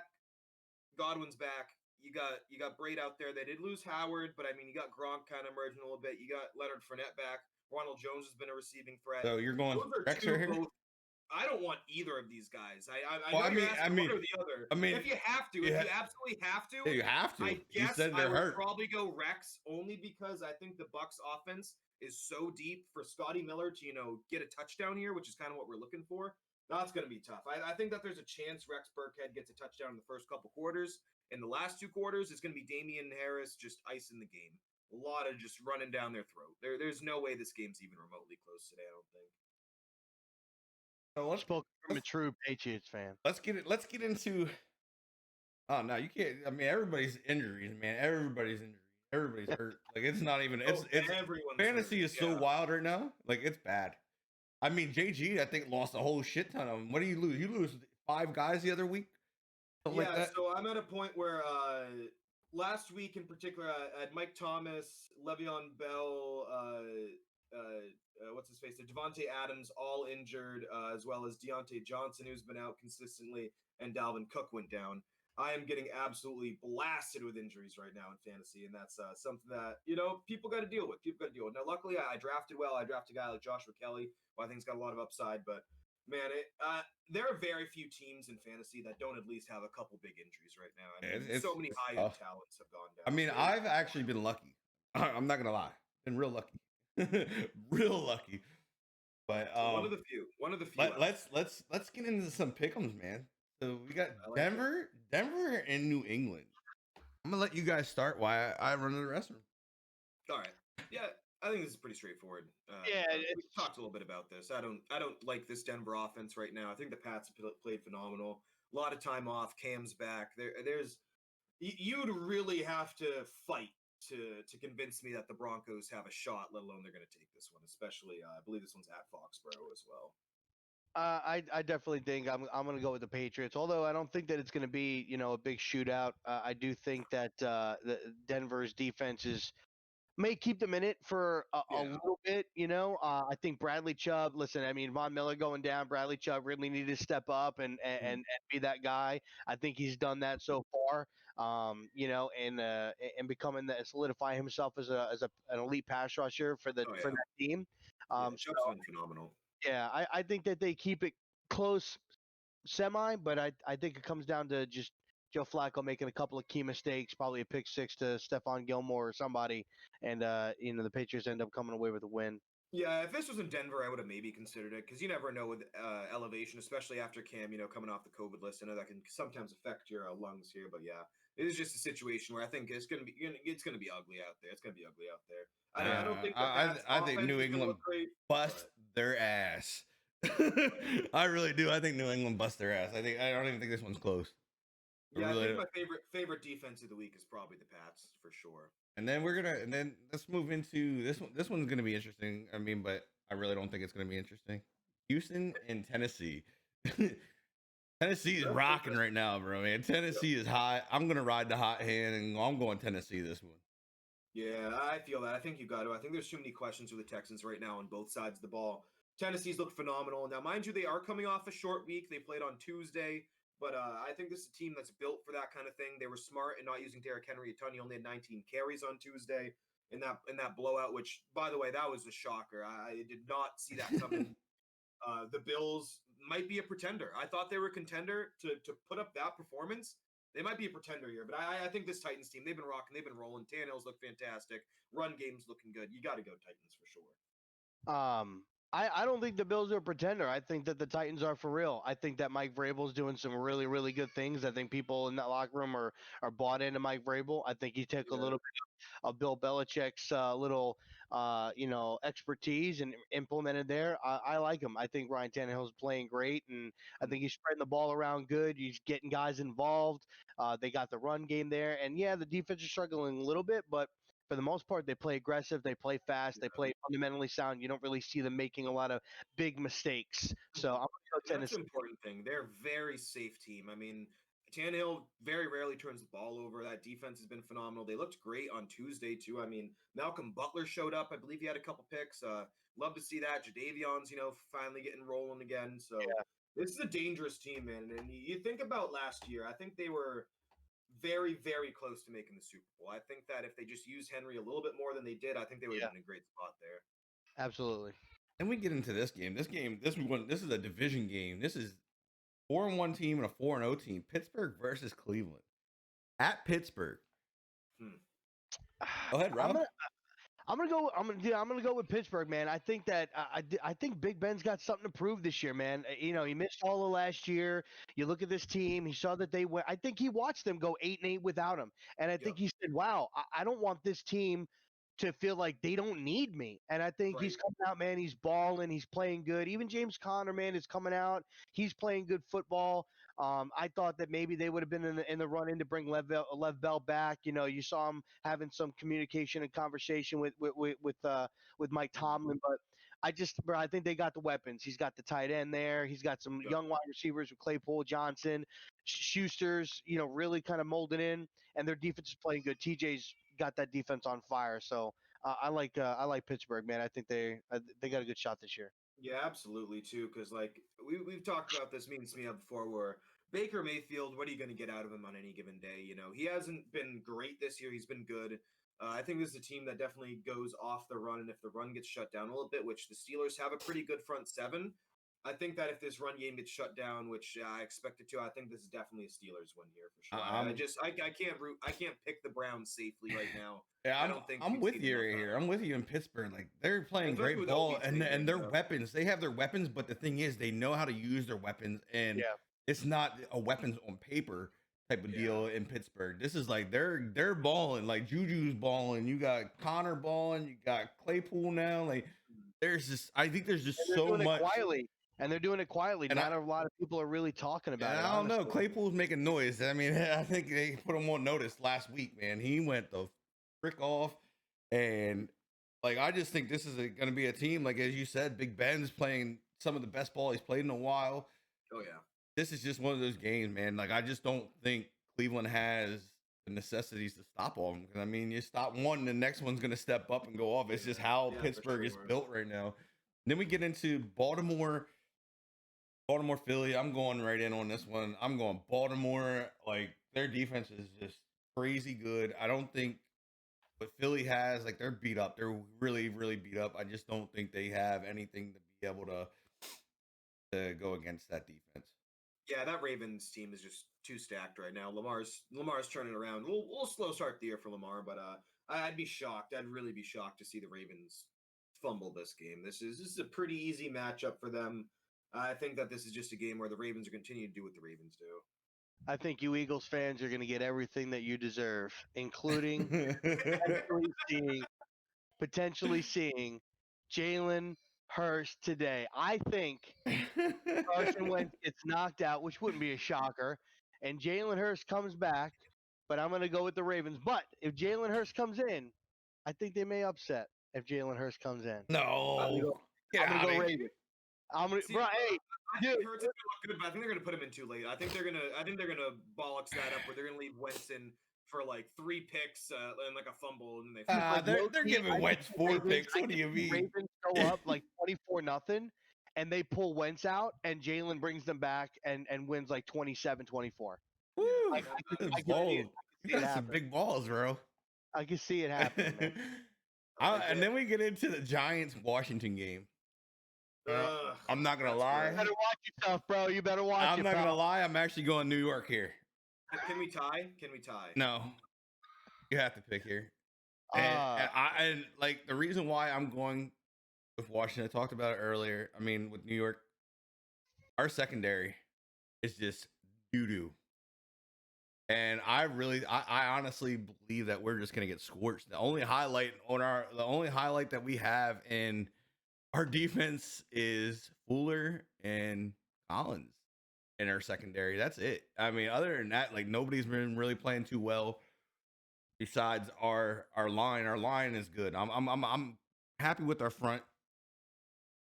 Godwin's back. You got Braid out there. They did lose Howard, but I mean, you got Gronk kind of emerging a little bit. You got Leonard Fournette back. Ronald Jones has been a receiving threat.
So you're going Rex here?
I don't want either of these guys. I
mean,
one or the other.
I mean,
if you have to, if you absolutely have to,
you have to.
I guess
I would
hurt. Probably go Rex only because I think the Bucs offense is so deep for Scotty Miller to get a touchdown here, which is kind of what we're looking for. That's going to be tough. I think that there's a chance Rex Burkhead gets a touchdown in the first couple quarters. In the last 2 quarters, it's going to be Damian Harris just icing the game. A lot of just running down their throat. There's no way this game's even remotely close today, I don't think.
So spoke from a true Patriots fan.
Let's get into. Oh no, you can't. I mean, everybody's injuries, man. Everybody's injured. Everybody's hurt. Like it's not even. It's fantasy is so wild right now. Like it's bad. I mean, JG, I think lost a whole shit ton of them. What do you lose? You lose 5 guys the other week.
Something like that. So I'm at a point where last week in particular, I had Mike Thomas, Le'Veon Bell, what's his face? Devonte Adams, all injured, as well as Deante Johnson, who's been out consistently, and Dalvin Cook went down. I am getting absolutely blasted with injuries right now in fantasy, and that's something that people got to deal with. Now, luckily, I drafted well. I drafted a guy like Joshua Kelly, who I think's got a lot of upside, but. Man, there are very few teams in fantasy that don't at least have a couple big injuries right now. I mean, so many high-end talents have gone down.
I mean, I've actually been lucky. I'm not gonna lie, been real lucky, real lucky. But
one of the few.
Let's get into some pick'ems, man. So we got Denver and New England. I'm gonna let you guys start while I run to the restroom.
All right. Yeah. I think this is pretty straightforward. We talked a little bit about this. I don't like this Denver offense right now. I think the Pats played phenomenal. A lot of time off. Cam's back. You'd really have to fight to convince me that the Broncos have a shot, let alone they're going to take this one. Especially, I believe this one's at Foxborough as well.
I definitely think I'm going to go with the Patriots. Although I don't think that it's going to be a big shootout. I do think that the Denver's defense may keep them in it for a little bit. I think Bradley Chubb. Listen, I mean Von Miller going down. Bradley Chubb really needed to step up and be that guy. I think he's done that so far. And becoming that, solidifying himself as an elite pass rusher for that team.
Chubb's been phenomenal.
Yeah, I think that they keep it close, semi, but I think it comes down to just Joe Flacco making a couple of key mistakes, probably a pick six to Stephon Gilmore or somebody, and the Patriots end up coming away with a win.
Yeah, if this was in Denver, I would have maybe considered it because you never know with elevation, especially after Cam, coming off the COVID list. I know that can sometimes affect your lungs here, but yeah, it is just a situation where I think it's gonna be ugly out there. It's gonna be ugly out there. I don't think
I think New England bust their ass. I really do. I think New England bust their ass. I don't even think this one's close.
Yeah, I think my favorite defense of the week is probably the Pats for sure.
And then let's move into this one. This one's gonna be interesting. I mean, but I really don't think it's gonna be interesting. Houston and Tennessee. Tennessee is rocking right now, bro. Man, Tennessee is hot. I'm gonna ride the hot hand, and I'm going Tennessee this one.
Yeah, I feel that. I think you got to. I think there's too many questions with the Texans right now on both sides of the ball. Tennessee's look phenomenal. Now, mind you, they are coming off a short week. They played on Tuesday, but I think this is a team that's built for that kind of thing. They were smart in not using Derrick Henry a ton. He only had 19 carries on Tuesday in that blowout, which, by the way, that was a shocker. I did not see that coming. The Bills might be a pretender. I thought they were a contender to put up that performance. They might be a pretender here, but I think this Titans team, they've been rocking, they've been rolling. Tannehill's look fantastic. Run game's looking good. You got to go Titans for sure.
I don't think the Bills are a pretender. I think that the Titans are for real. I think that Mike Vrabel's doing some really, really good things. I think people in that locker room are bought into Mike Vrabel. I think he took a little bit of Bill Belichick's little expertise and implemented there. I like him. I think Ryan Tannehill's playing great, and I think he's spreading the ball around good. He's getting guys involved. They got the run game there, and yeah, the defense is struggling a little bit, but for the most part, they play aggressive, they play fast, they play fundamentally sound. You don't really see them making a lot of big mistakes. So I'm going to go Tennessee.
That's an important thing. They're a very safe team. I mean, Tannehill very rarely turns the ball over. That defense has been phenomenal. They looked great on Tuesday, too. I mean, Malcolm Butler showed up. I believe he had a couple picks. Love to see that. Jadeveon's, finally getting rolling again. So this is a dangerous team, man. And you think about last year, I think they were very, very close to making the Super Bowl. I think that if they just used Henry a little bit more than they did, I think they would have been in a great spot there.
Absolutely.
And we get into this game. This is a division game. This is 4-1 team and a 4-0 team. Pittsburgh versus Cleveland at Pittsburgh. Go ahead, Rob.
I'm gonna go with Pittsburgh, man. I think that I think Big Ben's got something to prove this year, man. He missed all of last year. You look at this team. He saw that they went. I think he watched them go 8-8 without him, and I think he said, "Wow, I don't want this team to feel like they don't need me." And I think he's coming out, man. He's balling. He's playing good. Even James Conner, man, is coming out. He's playing good football. I thought that maybe they would have been in the run in to bring Lev Bell back. You saw him having some communication and conversation with Mike Tomlin, but I think they got the weapons. He's got the tight end there. He's got some young wide receivers with Claypool, Johnson, Schuster's, really kind of molded in, and their defense is playing good. TJ's got that defense on fire, so I like Pittsburgh, man. I think they got a good shot this year.
Yeah, absolutely too. Because we've talked about this, me and Smia before, where Baker Mayfield, what are you going to get out of him on any given day? He hasn't been great this year. He's been good. I think this is a team that definitely goes off the run, and if the run gets shut down a little bit, which the Steelers have a pretty good front seven, I think that if this run game gets shut down, which I expect it to, I think this is definitely a Steelers win here for sure. I can't pick the Browns safely right now.
Yeah, I'm with you right here. I'm with you in Pittsburgh. Like, they're playing great ball, and their weapons. They have their weapons, but the thing is, they know how to use their weapons, and it's not a weapons on paper type of deal in Pittsburgh. This is like they're balling. Like, Juju's balling. You got Connor balling. You got Claypool now. Like, I think there's just so much.
And they're doing it quietly. Not a lot of people are really talking about it.
I don't know. Claypool's making noise. I mean, I think they put him on notice last week, man. He went the frick off. And like, I just think this is going to be a team, like, as you said, Big Ben's playing some of the best ball he's played in a while.
Oh yeah.
This is just one of those games, man. Like, I just don't think Cleveland has the necessities to stop all of them. Because, I mean, you stop one, the next one's going to step up and go off. It's just how Pittsburgh is built right now. Then we get into Baltimore, Philly. I'm going right in on this one. I'm going Baltimore. Like, their defense is just crazy good. I don't think what Philly has, like, they're beat up. They're really, really beat up. I just don't think they have anything to be able to go against that defense.
Yeah, that Ravens team is just too stacked right now. Lamar's turning around. We'll slow start the year for Lamar, but I'd be shocked. I'd really be shocked to see the Ravens fumble this game. This is a pretty easy matchup for them. I think that this is just a game where the Ravens are continuing to do what the Ravens do.
I think you Eagles fans are going to get everything that you deserve, including potentially seeing Jalen Hurts today. I think Carson Wentz gets knocked out, which wouldn't be a shocker, and Jalen Hurts comes back, but I'm going to go with the Ravens. But if Jalen Hurts comes in, I think they may upset if Jalen Hurts comes in.
No.
I'm going to go Ravens. Bro, hey, dude.
Hurts is gonna look good, but I think they're gonna put him in too late. I think they're gonna bollocks that up where they're gonna leave Wentz in for like 3 picks and like a fumble, and
they're giving Wentz 4 picks. What do you mean?
Ravens go up like 24-0, and they pull Wentz out, and Jalen brings them back and wins like 27-24.
Woo!
I
You got some big balls, bro.
I can see it happening, man.
And then we get into the Giants-Washington game. I'm not gonna lie.
You better watch yourself, bro. You better watch.
I'm not gonna lie. I'm actually going New York here.
Can we tie?
No, you have to pick here. And like the reason why I'm going with Washington, I talked about it earlier. I mean, with New York, our secondary is just doo-doo. And I honestly believe that we're just gonna get scorched. The only highlight that we have in our defense is Fuller and Collins in our secondary. That's it. I mean, other than that, like nobody's been really playing too well. Besides our line, our line is good. I'm happy with our front,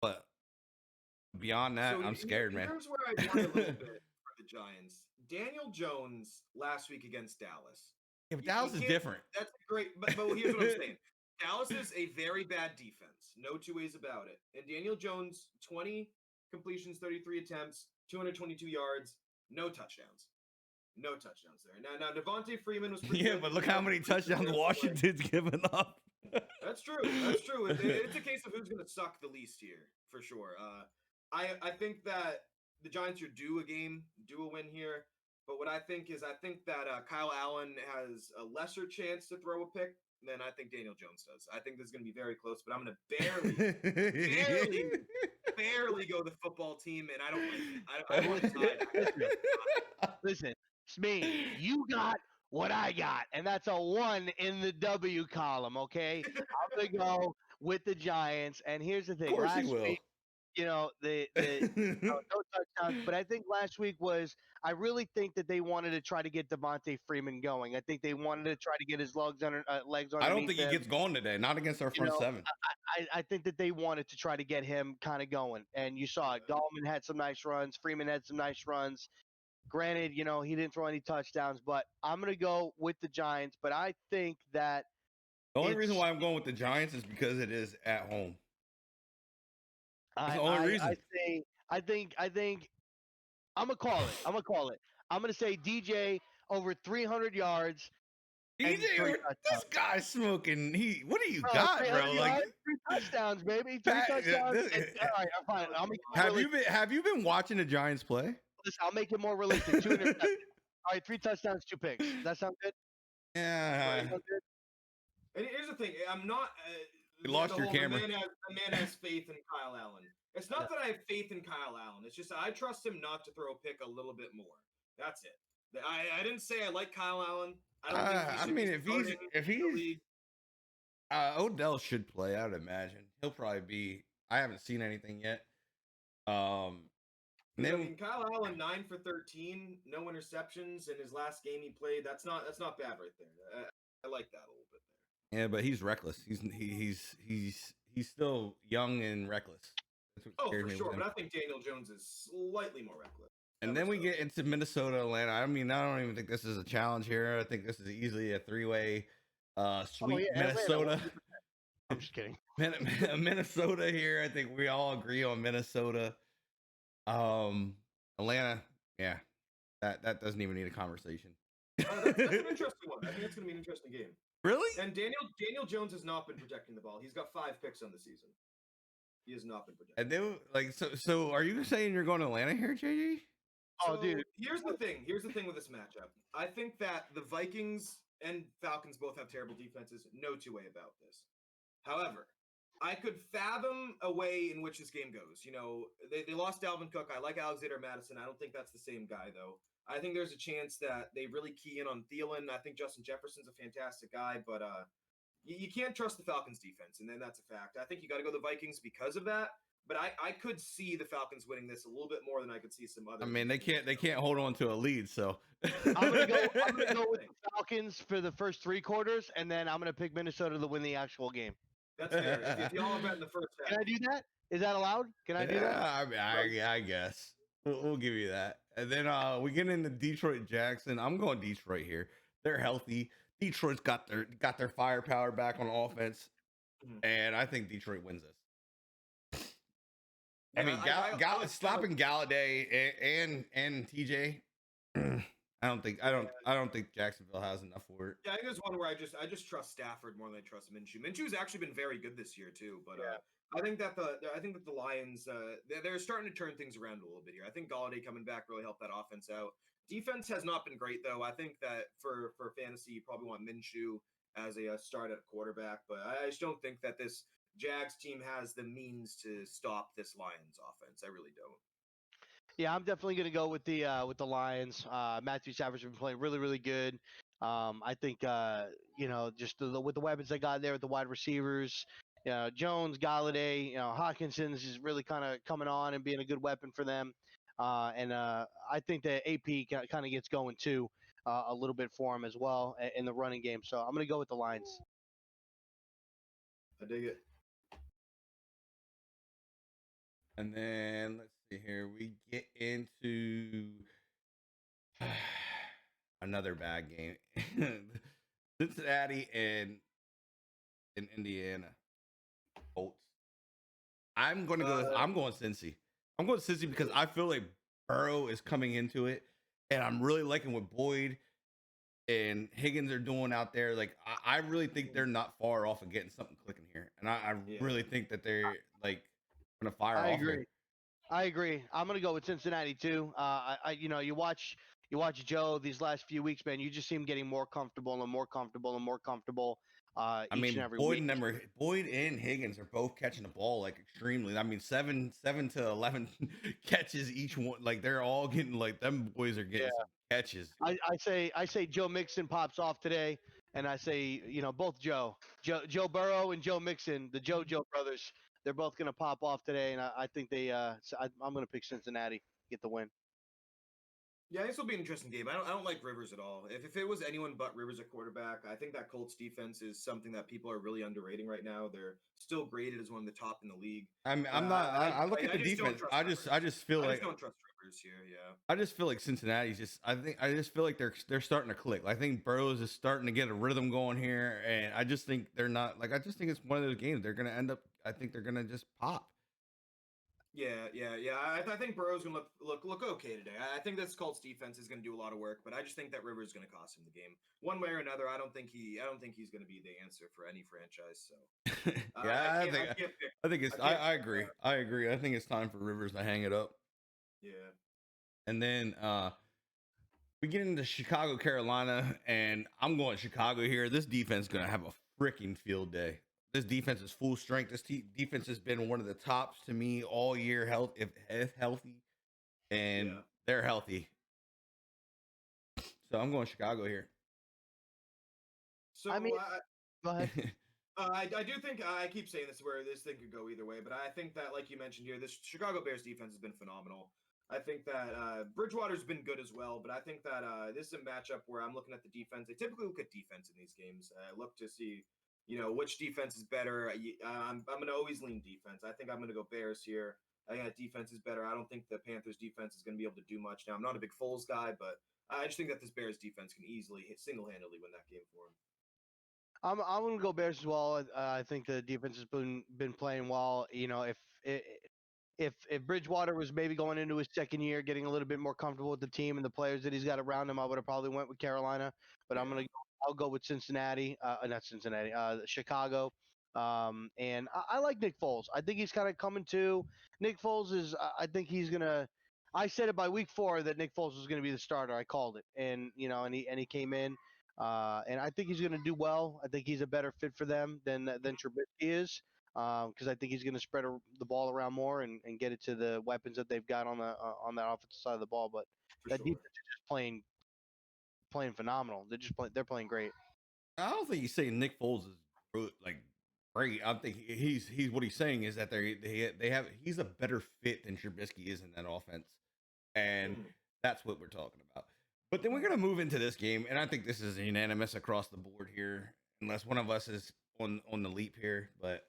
but beyond that, I'm scared, man.
Here's where I worry a little bit for the Giants. Daniel Jones last week against Dallas.
Yeah, but Dallas is different.
That's great, but here's what I'm saying. Dallas is a very bad defense. No two ways about it. And Daniel Jones, 20 completions, 33 attempts, 222 yards, no touchdowns. No touchdowns there. Now Devonte Freeman was pretty good.
But look how many touchdowns Washington's given up.
That's true. It's a case of who's going to suck the least here, for sure. I think that the Giants are due a win here. But what I think that Kyle Allen has a lesser chance to throw a pick than I think Daniel Jones does. I think this is going to be very close, but I'm going to barely go the football team, and I don't like it. I want to
Listen, Smee, you got what I got, and that's a 1 in the W column, okay? I'm going to go with the Giants, and here's the thing.
Of course he will.
Week, no touchdowns, but I think last week I really think that they wanted to try to get Devonte Freeman going. I think they wanted to try to get his legs underneath
I don't think he gets going today, not against our front seven.
I think that they wanted to try to get him kind of going, and you saw it. Gallman had some nice runs. Freeman had some nice runs. Granted, he didn't throw any touchdowns, but I'm going to go with the Giants, but I think that
the only reason why I'm going with the Giants is because it is at home. That's the only reason.
I think I'm gonna call it. I'm gonna say DJ over 300 yards.
DJ, this guy's smoking. What do you got, bro? Like
3 touchdowns, baby. 3 touchdowns. All right, I'm fine.
Have you been watching the Giants play?
Listen, I'll make it more realistic. 2 interceptions. All right, 3 touchdowns, 2 picks. That sound good?
Yeah.
And here's the thing. I'm not.
You lost your camera.
The man has faith in Kyle Allen. It's not that I have faith in Kyle Allen. It's just I trust him not to throw a pick a little bit more. That's it. I didn't say I like Kyle Allen. I don't think
if he's Odell should play, I would imagine. He'll probably be. I haven't seen anything yet.
Kyle Allen 9 for 13, no interceptions in his last game he played. That's not bad right there. I like that a little bit
Yeah, but he's reckless. He's still young and reckless. That's what
Oh,
scares
for
me with
sure.
him.
But I think Daniel Jones is slightly more reckless.
And
Ever
then we
so.
get into Minnesota, Atlanta. I mean, I don't even think this is a challenge here. I think this is easily a three-way sweep.
Atlanta,
Minnesota.
100%. I'm just kidding.
Minnesota here. I think we all agree on Minnesota. Atlanta, yeah, that doesn't even need a conversation.
That's an interesting one. I think it's going to be an interesting game.
Really?
And Daniel Jones has not been protecting the ball. He's got 5 picks on the season. He has not been protecting.
And then, like, so are you saying you're going to Atlanta here, JG?
Oh, dude.
Here's the thing. Here's the thing with this matchup. I think that the Vikings and Falcons both have terrible defenses. No two way about this. However, I could fathom a way in which this game goes. You know, they lost Dalvin Cook. I like Alexander Madison. I don't think that's the same guy, though. I think there's a chance that they really key in on Thielen. I think Justin Jefferson's a fantastic guy, but you can't trust the Falcons defense, and then that's a fact. I think you got to go the Vikings because of that. But I could see the Falcons winning this a little bit more than I could see some other.
I mean, they can't hold on to a lead, so
I'm gonna go with the Falcons for the first 3 quarters, and then I'm gonna pick Minnesota to win the actual game.
That's fair. If y'all are betting the first half.
Can I do that? Is that allowed? Can I do that?
I mean, I guess we'll give you that. And then we get into Detroit Jackson. I'm going Detroit here. They're healthy. Detroit's got their firepower back on offense, and I think Detroit wins this. I mean, slapping Galladay and TJ. I don't think Jacksonville has enough for it.
Yeah, I think there's one where I just trust Stafford more than I trust Minshew. Minshew's actually been very good this year too, but I think that the Lions they're starting to turn things around a little bit here. I think Galladay coming back really helped that offense out. Defense has not been great though. I think that for fantasy you probably want Minshew as a start at quarterback, but I just don't think that this Jags team has the means to stop this Lions offense. I really don't.
Yeah, I'm definitely going to go with the Lions. Matthew Stafford's been playing really, really good. I think just with the weapons they got there with the wide receivers, Jones, Galladay, Hawkinson's is really kind of coming on and being a good weapon for them. And I think that AP kind of gets going too a little bit for him as well in the running game. So I'm going to go with the Lions.
I dig it.
And then let's see here. We get into another bad game. Cincinnati and Indiana Colts. I'm going Cincy. I'm going Cincy because I feel like Burrow is coming into it, and I'm really liking what Boyd and Higgins are doing out there. Like I really think they're not far off of getting something clicking here, and I really think that they're like gonna fire off.
I agree. I'm gonna go with Cincinnati too. You watch Joe these last few weeks, man. You just see him getting more comfortable and more comfortable and more comfortable. Each and every week.
Boyd and Higgins are both catching the ball like extremely. I mean, 7 to 11 catches each one. Like they're all getting like them boys are getting some catches.
I say Joe Mixon pops off today, and I say both Joe Burrow and Joe Mixon, the JoJo brothers. They're both going to pop off today, and I think I'm going to pick Cincinnati get the win.
Yeah, this will be an interesting game. I don't like Rivers at all. If it was anyone but Rivers at quarterback, I think that Colts defense is something that people are really underrating right now. They're still graded as one of the top in the league.
I look at the defense. I just feel like
I don't trust Rivers here. Yeah.
I just feel like Cincinnati's just. I just feel like they're starting to click. I think Burrows is starting to get a rhythm going here, and I just think they're not like. I just think it's one of those games they're going to end up. I think they're going to just pop.
Yeah. I think Burrow's gonna look okay today. I think this Colts defense is gonna do a lot of work, but I just think that Rivers is gonna cost him the game one way or another. I don't think he's gonna be the answer for any franchise. So
I agree. I agree. I think it's time for Rivers to hang it up.
Yeah.
And then we get into Chicago, Carolina, and I'm going Chicago here. This defense is gonna have a freaking field day. This defense is full strength. This defense has been one of the tops to me all year, if healthy, and they're healthy. So I'm going Chicago here.
So
go ahead.
I do think I keep saying this where this thing could go either way, but I think that, like you mentioned here, this Chicago Bears defense has been phenomenal. I think that Bridgewater's been good as well, but I think that this is a matchup where I'm looking at the defense. I typically look at defense in these games. I look to see. which defense is better. I'm going to always lean defense. I think I'm going to go Bears here. I think that defense is better. I don't think the Panthers defense is going to be able to do much. Now, I'm not a big Foles guy, but I just think that this Bears defense can easily single-handedly win that game for him.
I'm gonna go Bears as well. I think the defense has been playing well. If Bridgewater was maybe going into his second year, getting a little bit more comfortable with the team and the players that he's got around him, I would have probably went with Carolina. But I'll go with Cincinnati, not Cincinnati, Chicago. And I like Nick Foles. I think he's kind of coming to. Nick Foles is. I think he's gonna. I said it by week 4 that Nick Foles was going to be the starter. I called it, and he came in. And I think he's going to do well. I think he's a better fit for them than Trubisky is, because I think he's going to spread the ball around more and get it to the weapons that they've got on that offensive side of the ball. But that defense is just playing phenomenal. They're playing great.
I don't think he's saying Nick Foles is like great. I think he's what he's saying is that he's a better fit than Trubisky is in that offense, and that's what we're talking about. But then we're going to move into this game, and I think this is unanimous across the board here, unless one of us is on the leap here. But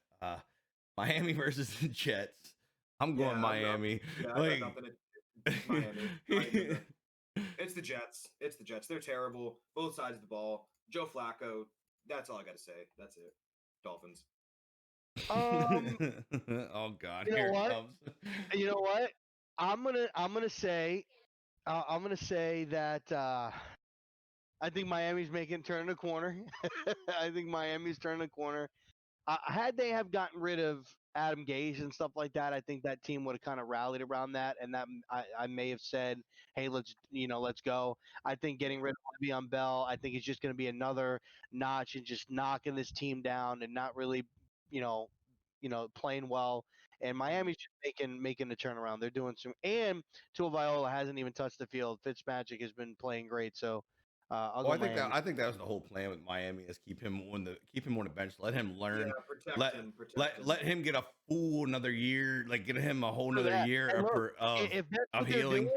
Miami versus the Jets. I'm going Miami.
Miami. It's the Jets. It's the Jets. They're terrible. Both sides of the ball. Joe Flacco. That's all I got to say. That's it. Dolphins.
Oh God! Here it comes.
You know what? I'm gonna say that I think Miami's turning a corner. I think Miami's turning a corner. Had they have gotten rid of Adam Gase and stuff like that, I think that team would have kind of rallied around that, and that I may have said, "Hey, let's go." I think getting rid of Le'Veon Bell, I think it's just going to be another notch and just knocking this team down and not really, playing well. And Miami's just making the turnaround. They're doing some, and Tua Viola hasn't even touched the field. Fitzpatrick has been playing great, so I'll go Miami.
I think that was the whole plan with Miami is keep him on the bench, let him learn, let him get a full another year, like get him a whole another year of healing.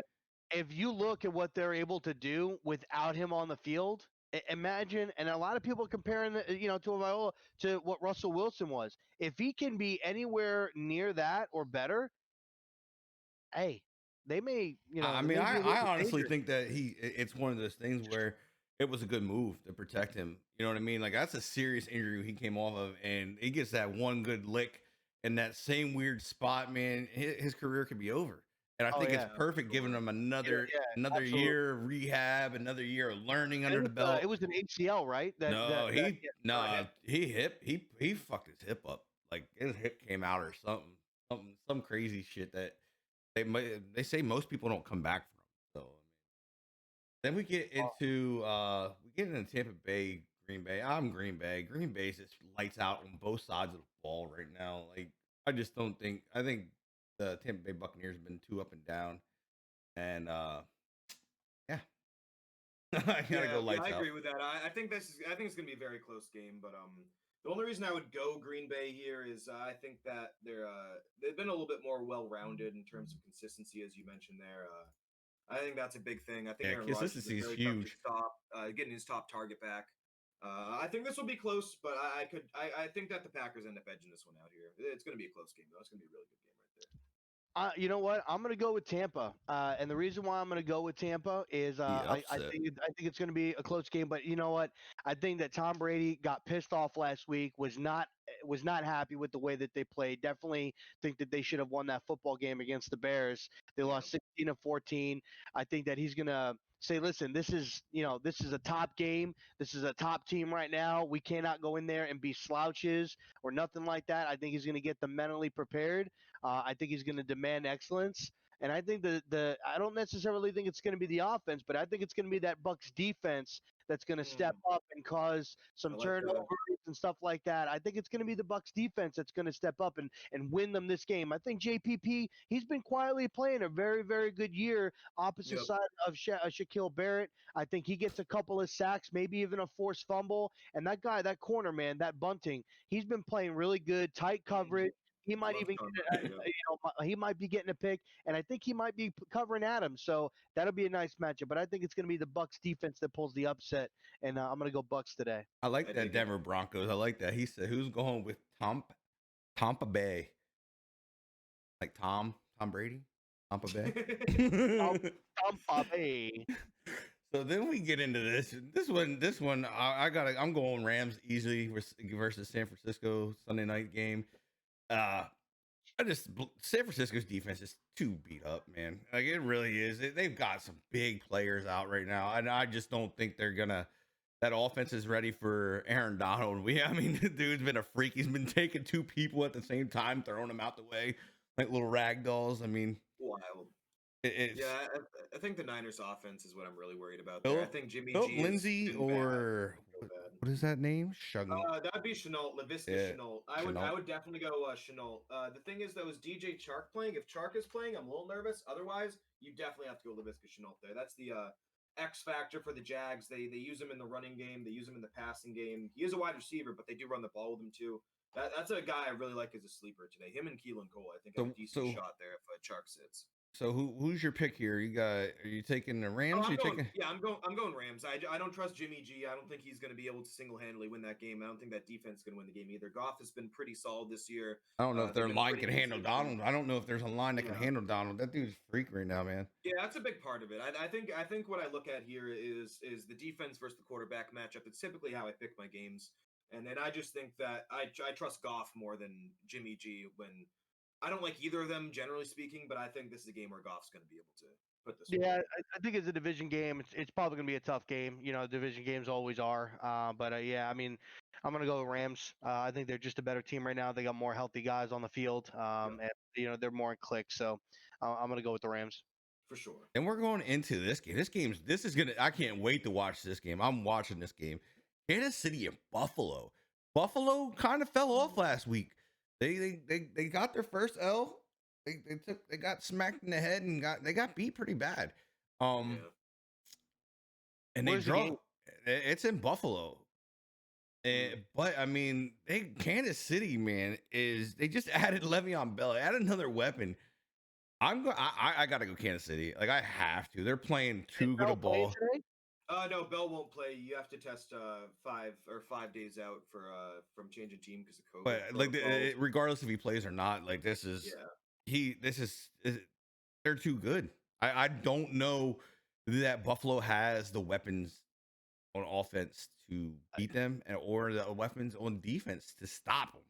If you look at what they're able to do without him on the field. Imagine, and a lot of people comparing, Tua Viola to what Russell Wilson was. If he can be anywhere near that or better, hey, they may,
I mean, I honestly think that it's one of those things where it was a good move to protect him. You know what I mean? Like that's a serious injury he came off of, and he gets that one good lick in that same weird spot, man. His career could be over. And I think it's perfect giving him another year of rehab, another year of learning under the belt.
It was an ACL, right?
He fucked his hip up. Like his hip came out or some crazy shit that they say most people don't come back from. So then we get into Tampa Bay, Green Bay. I'm Green Bay. Green Bay's just lights out on both sides of the ball right now. Like I think the Tampa Bay Buccaneers have been too up and down, and I gotta go lights out.
I agree with that. I think it's gonna be a very close game, but the only reason I would go Green Bay here is I think that they've been a little bit more well-rounded in terms of consistency, as you mentioned there. I think that's a big thing. I think
consistency is huge.
Getting his top target back. I think this will be close, but I think that the Packers end up edging this one out here. It's going to be a close game, though. It's going to be a really good game right there.
You know what? I'm going to go with Tampa, and the reason why I'm going to go with Tampa is I think it's going to be a close game. But you know what? I think that Tom Brady got pissed off last week. Was not happy with the way that they played. Definitely think that they should have won that football game against the Bears. They lost 16-14. I think that he's going to say, listen, this is a top game. This is a top team right now. We cannot go in there and be slouches or nothing like that. I think he's going to get them mentally prepared. I think he's going to demand excellence. And I think I don't necessarily think it's going to be the offense, but I think it's going to be that Bucs defense that's going to step up and cause some turnovers and stuff like that. I think it's going to be the Bucs defense that's going to step up and win them this game. I think JPP, he's been quietly playing a very, very good year opposite side of Shaquille Barrett. I think he gets a couple of sacks, maybe even a forced fumble. And that guy, that corner, man, that Bunting, he's been playing really good, tight coverage. He might
Love
even
Sean
get
Payton, yeah.
he might be getting a pick, and I think he might be covering Adams. So that'll be a nice matchup. But I think it's going to be the Bucks defense that pulls the upset, and I'm going to go Bucks today.
I like
I
that
dig it.
Denver Broncos. I like that. He said, "Who's going with Tampa Bay?" Like Tom Brady, Tampa Bay.
Tampa Bay.
So then we get into this. This one, I'm going Rams easily versus San Francisco Sunday night game. San Francisco's defense is too beat up, man. Like it really is. They've got some big players out right now, and I just don't think that offense is ready for Aaron Donald. I mean, the dude's been a freak. He's been taking two people at the same time, throwing them out the way like little rag dolls. I mean,
Wild.
it's
Yeah, I think the Niners offense is what I'm really worried about there. I think Jimmy G
Philip
is
Lindsay
been
or
bad.
what is that name?
That'd be Chenault, Laviska
Yeah,
Chenault. I would definitely go Chenault. The thing is though, is DJ Chark playing? If Chark is playing, I'm a little nervous. Otherwise, you definitely have to go Laviska Chenault there. That's the X factor for the Jags. They use him in the running game. They use him in the passing game. He is a wide receiver, but they do run the ball with him too. That's a guy I really like as a sleeper today. Him and Keelan Cole, I think, have a decent shot there if Chark sits.
So who's your pick here? Are you taking the Rams?
I'm going Rams. I don't trust Jimmy G. I don't think he's going to be able to single-handedly win that game. I don't think that defense is going to win the game either. Goff has been pretty solid this year.
I don't know if their line can handle Donald. I don't know if there's a line that can handle Donald. That dude's a freak right now, man.
Yeah, that's a big part of it. I think what I look at here is the defense versus the quarterback matchup. It's typically how I pick my games, and then I just think that I trust Goff more than Jimmy G. When I don't like either of them, generally speaking, but I think this is a game where Goff's going to be able to put this.
Yeah, I think it's a division game. It's probably going to be a tough game. You know, division games always are. But yeah, I mean, I'm going to go with Rams. I think they're just a better team right now. They got more healthy guys on the field, and you know they're more in click. So I'm going to go with the Rams
for sure.
And we're going into this game. This is gonna. I can't wait to watch this game. I'm watching this game. Kansas City and Buffalo. Buffalo kind of fell off last week. They got their first L. They got smacked in the head and they got beat pretty bad. And
Where's
they drove. It's in Buffalo. But I mean, Kansas City, man, they just added Le'Veon Bell, added another weapon. I gotta go Kansas City. Like I have to. They're playing too good a ball.
No, Bell won't play. You have to test 5 days out from changing team because of COVID.
But like, regardless if he plays or not, like this is they're too good. I don't know that Buffalo has the weapons on offense to beat them or the weapons on defense to stop them.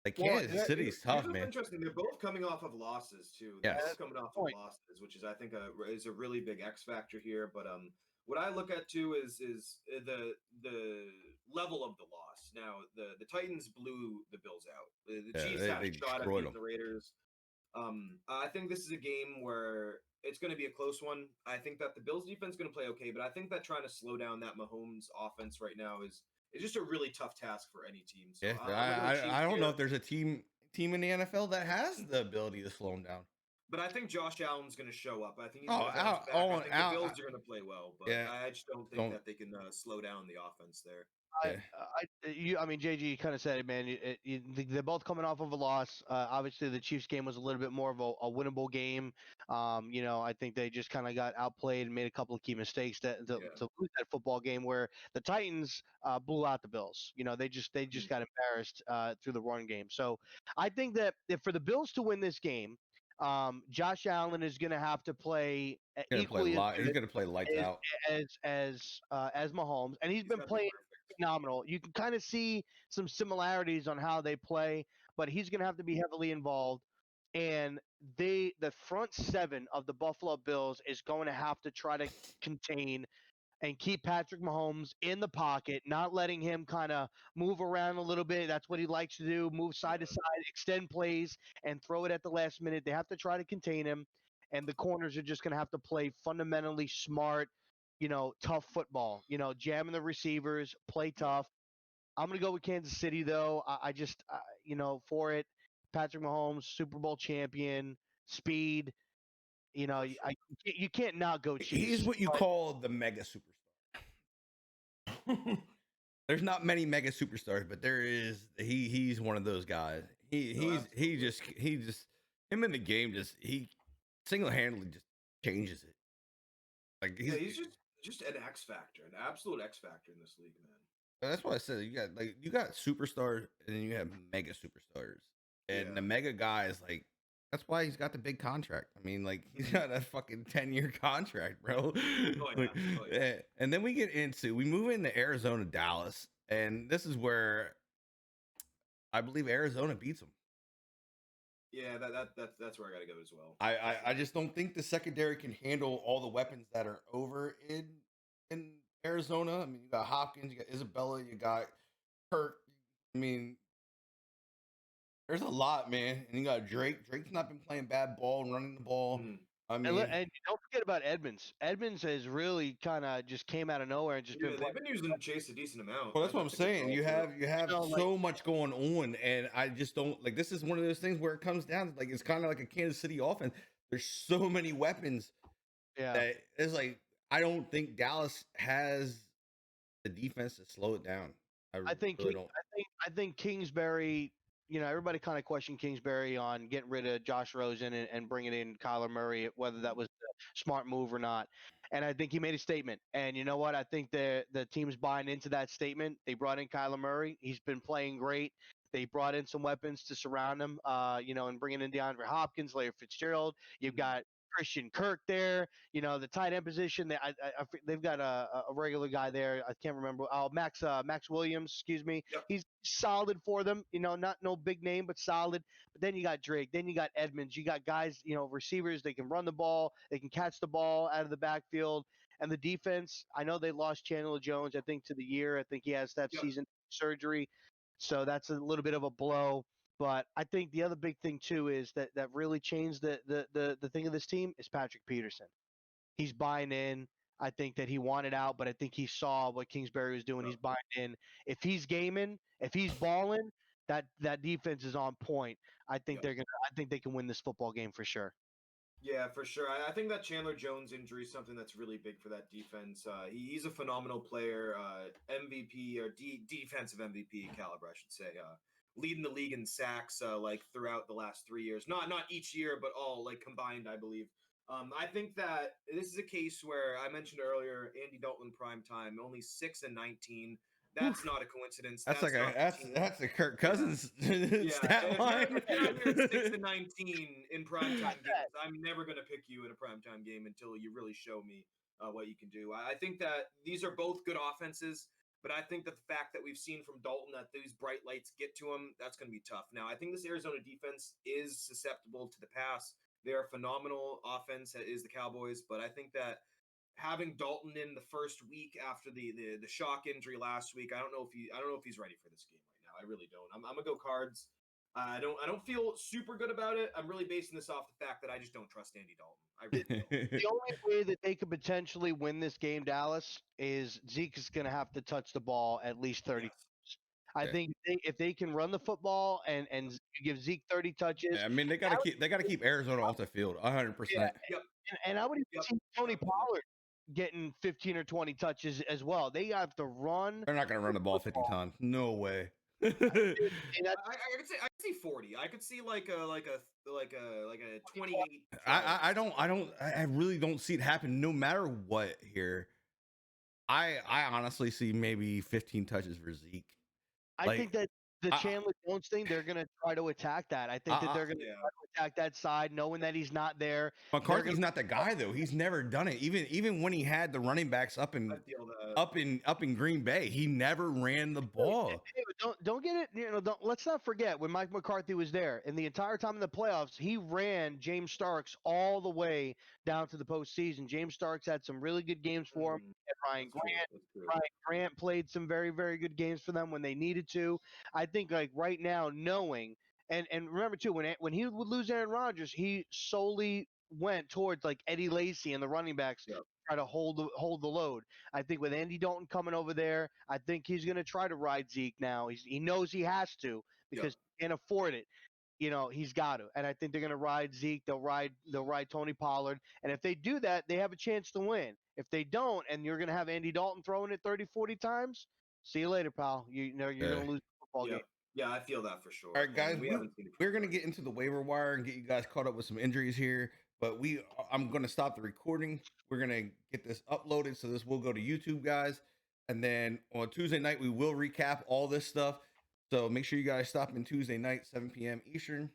Like Kansas City's tough, man.
Interesting. They're both coming off of losses too. They're both coming off of losses, which is I think is a really big X factor here. But what I look at too is the level of the loss. Now the Titans blew the Bills out. The Chiefs had a shot at beating the Raiders. I think this is a game where it's going to be a close one. I think that the Bills defense is going to play okay, but I think that trying to slow down that Mahomes offense right now is just a really tough task for any team. So
I don't know if there's a team in the NFL that has the ability to slow him down.
But I think Josh Allen's going to show up. I think he's going to bounce back. I think the Bills are going to play well, but I just don't think that they can slow down the offense there.
I mean, JG kind of said it, man. They're both coming off of a loss. Obviously, the Chiefs game was a little bit more of a winnable game. You know, I think they just kind of got outplayed and made a couple of key mistakes to lose that football game. Where the Titans blew out the Bills. You know, they just got embarrassed through the run game. So I think that if for the Bills to win this game, Josh Allen is going to have to play equally.
He's going to play lights out
as Mahomes, and he's been playing phenomenal. You can kind of see some similarities on how they play, but he's going to have to be heavily involved. And the front seven of the Buffalo Bills is going to have to try to contain and keep Patrick Mahomes in the pocket, not letting him kind of move around a little bit. That's what he likes to do, move side to side, extend plays, and throw it at the last minute. They have to try to contain him, and the corners are just going to have to play fundamentally smart, you know, tough football, you know, jamming the receivers, play tough. I'm going to go with Kansas City, though. I just, you know, for it, Patrick Mahomes, Super Bowl champion, speed. You know, you can't not go Chiefs.
He's what you call the mega superstar. There's not many mega superstars, but there is. He's one of those guys. he just him in the game he single-handedly just changes it. Like
he's just an X factor, an absolute X factor in this league, man.
that's why I said you got superstars and then you have mega superstars. And the mega guy is like, that's why he's got the big contract. I mean, like, he's got a fucking 10-year contract, bro. And then we move into Arizona, Dallas, and this is where I believe Arizona beats them.
Yeah, that's where I gotta go as well.
I just don't think the secondary can handle all the weapons that are over in Arizona. I mean, you got Hopkins, you got Isabella, you got Kirk. I mean, there's a lot, man. And you got Drake. Drake's not been playing bad ball and running the ball. I mean,
and don't forget about Edmonds. Edmonds has really kind of just came out of nowhere and just
they've been using Chase a decent amount.
Well, that's what I'm saying. You have so much going on, and I just don't like. This is one of those things where it comes down to, like, it's kind of like a Kansas City offense. There's so many weapons.
Yeah,
that it's like I don't think Dallas has the defense to slow it down.
I think Kingsbury. You know, everybody kind of questioned Kingsbury on getting rid of Josh Rosen and bringing in Kyler Murray, whether that was a smart move or not. And I think he made a statement. And you know what? I think the team's buying into that statement. They brought in Kyler Murray. He's been playing great. They brought in some weapons to surround him, and bringing in DeAndre Hopkins, Larry Fitzgerald. You've got Christian Kirk there. You know, the tight end position. They've got a regular guy there. I can't remember. Oh, Max Williams. Excuse me.
Yep.
He's solid for them. You know, not no big name, but solid. But then you got Drake. Then you got Edmonds. You got guys. You know, receivers. They can run the ball. They can catch the ball out of the backfield. And the defense. I know they lost Chandler Jones. I think to the year. I think he has that season surgery. So that's a little bit of a blow. But I think the other big thing too is that really changed the thing of this team is Patrick Peterson. He's buying in. I think that he wanted out, but I think he saw what Kingsbury was doing. He's buying in. If he's gaming, if he's balling, that defense is on point. I think I think they can win this football game for sure.
Yeah, for sure. I think that Chandler Jones injury is something that's really big for that defense. He's a phenomenal player, MVP or defensive MVP caliber, I should say. Leading the league in sacks like throughout the last 3 years. Not each year, but all like combined, I believe. I think that this is a case where I mentioned earlier, Andy Dalton prime time, only 6 and 19. That's not a coincidence.
That's a Kirk Cousins stat line.
If you're out here at 6 and 19 in primetime games, I'm never going to pick you in a primetime game until you really show me what you can do. I think that these are both good offenses, but I think that the fact that we've seen from Dalton that these bright lights get to him, that's going to be tough. Now, I think this Arizona defense is susceptible to the pass. They are a phenomenal offense, is the Cowboys, but I think that having Dalton in the first week after the shock injury last week, I don't know if he's ready for this game right now. I really don't. I'm gonna go Cards. I don't feel super good about it. I'm really basing this off the fact that I just don't trust Andy Dalton. I really don't.
The only way that they could potentially win this game, Dallas, is Zeke is going to have to touch the ball at least 30 times. I think if they can run the football and give Zeke 30 touches.
I mean, they got to keep Arizona off the field 100%.
And I would even see Tony Pollard getting 15 or 20 touches as well. They have to run.
They're not going to run the ball 50 times. No way.
I could see 40. I could see like a 28.
I really don't see it happen no matter what here. I honestly see maybe 15 touches for Zeke.
I think that the Chandler Jones thing, they're going to try to attack that. I think that they're going to try to attack that side, knowing that he's not there.
McCarthy's not the guy though. He's never done it. Even when he had the running backs up in Green Bay, he never ran the ball.
Don't get it. Let's not forget when Mike McCarthy was there, and the entire time in the playoffs, he ran James Starks all the way down to the postseason. James Starks had some really good games for him. Ryan Grant played some very, very good games for them when they needed to. I think like right now, knowing and remember too, when he would lose Aaron Rodgers, he solely went towards like Eddie Lacy and the running backs to try to hold the load. I think with Andy Dalton coming over there, I think he's going to try to ride Zeke now. He knows he has to because he can't afford it. He's got to. And I think they're going to ride Zeke. They'll ride Tony Pollard. And if they do that, they have a chance to win. If they don't, and you're going to have Andy Dalton throwing it 30, 40 times, see you later, pal. You're going to lose the football game.
Yeah, I feel that for sure.
All right, guys,
and we haven't seen it.
we're gonna get into the waiver wire and get you guys caught up with some injuries here. But I'm gonna stop the recording. We're gonna get this uploaded, so this will go to YouTube, guys. And then on Tuesday night, we will recap all this stuff. So make sure you guys stop in Tuesday night, 7 p.m. Eastern,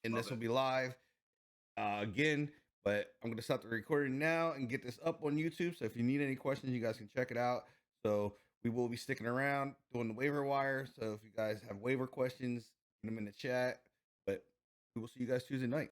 and
Love
this will
it.
be live again. But I'm gonna stop the recording now and get this up on YouTube. So if you need any questions, you guys can check it out. So we will be sticking around doing the waiver wire. So if you guys have waiver questions, put them in the chat. But we will see you guys Tuesday night.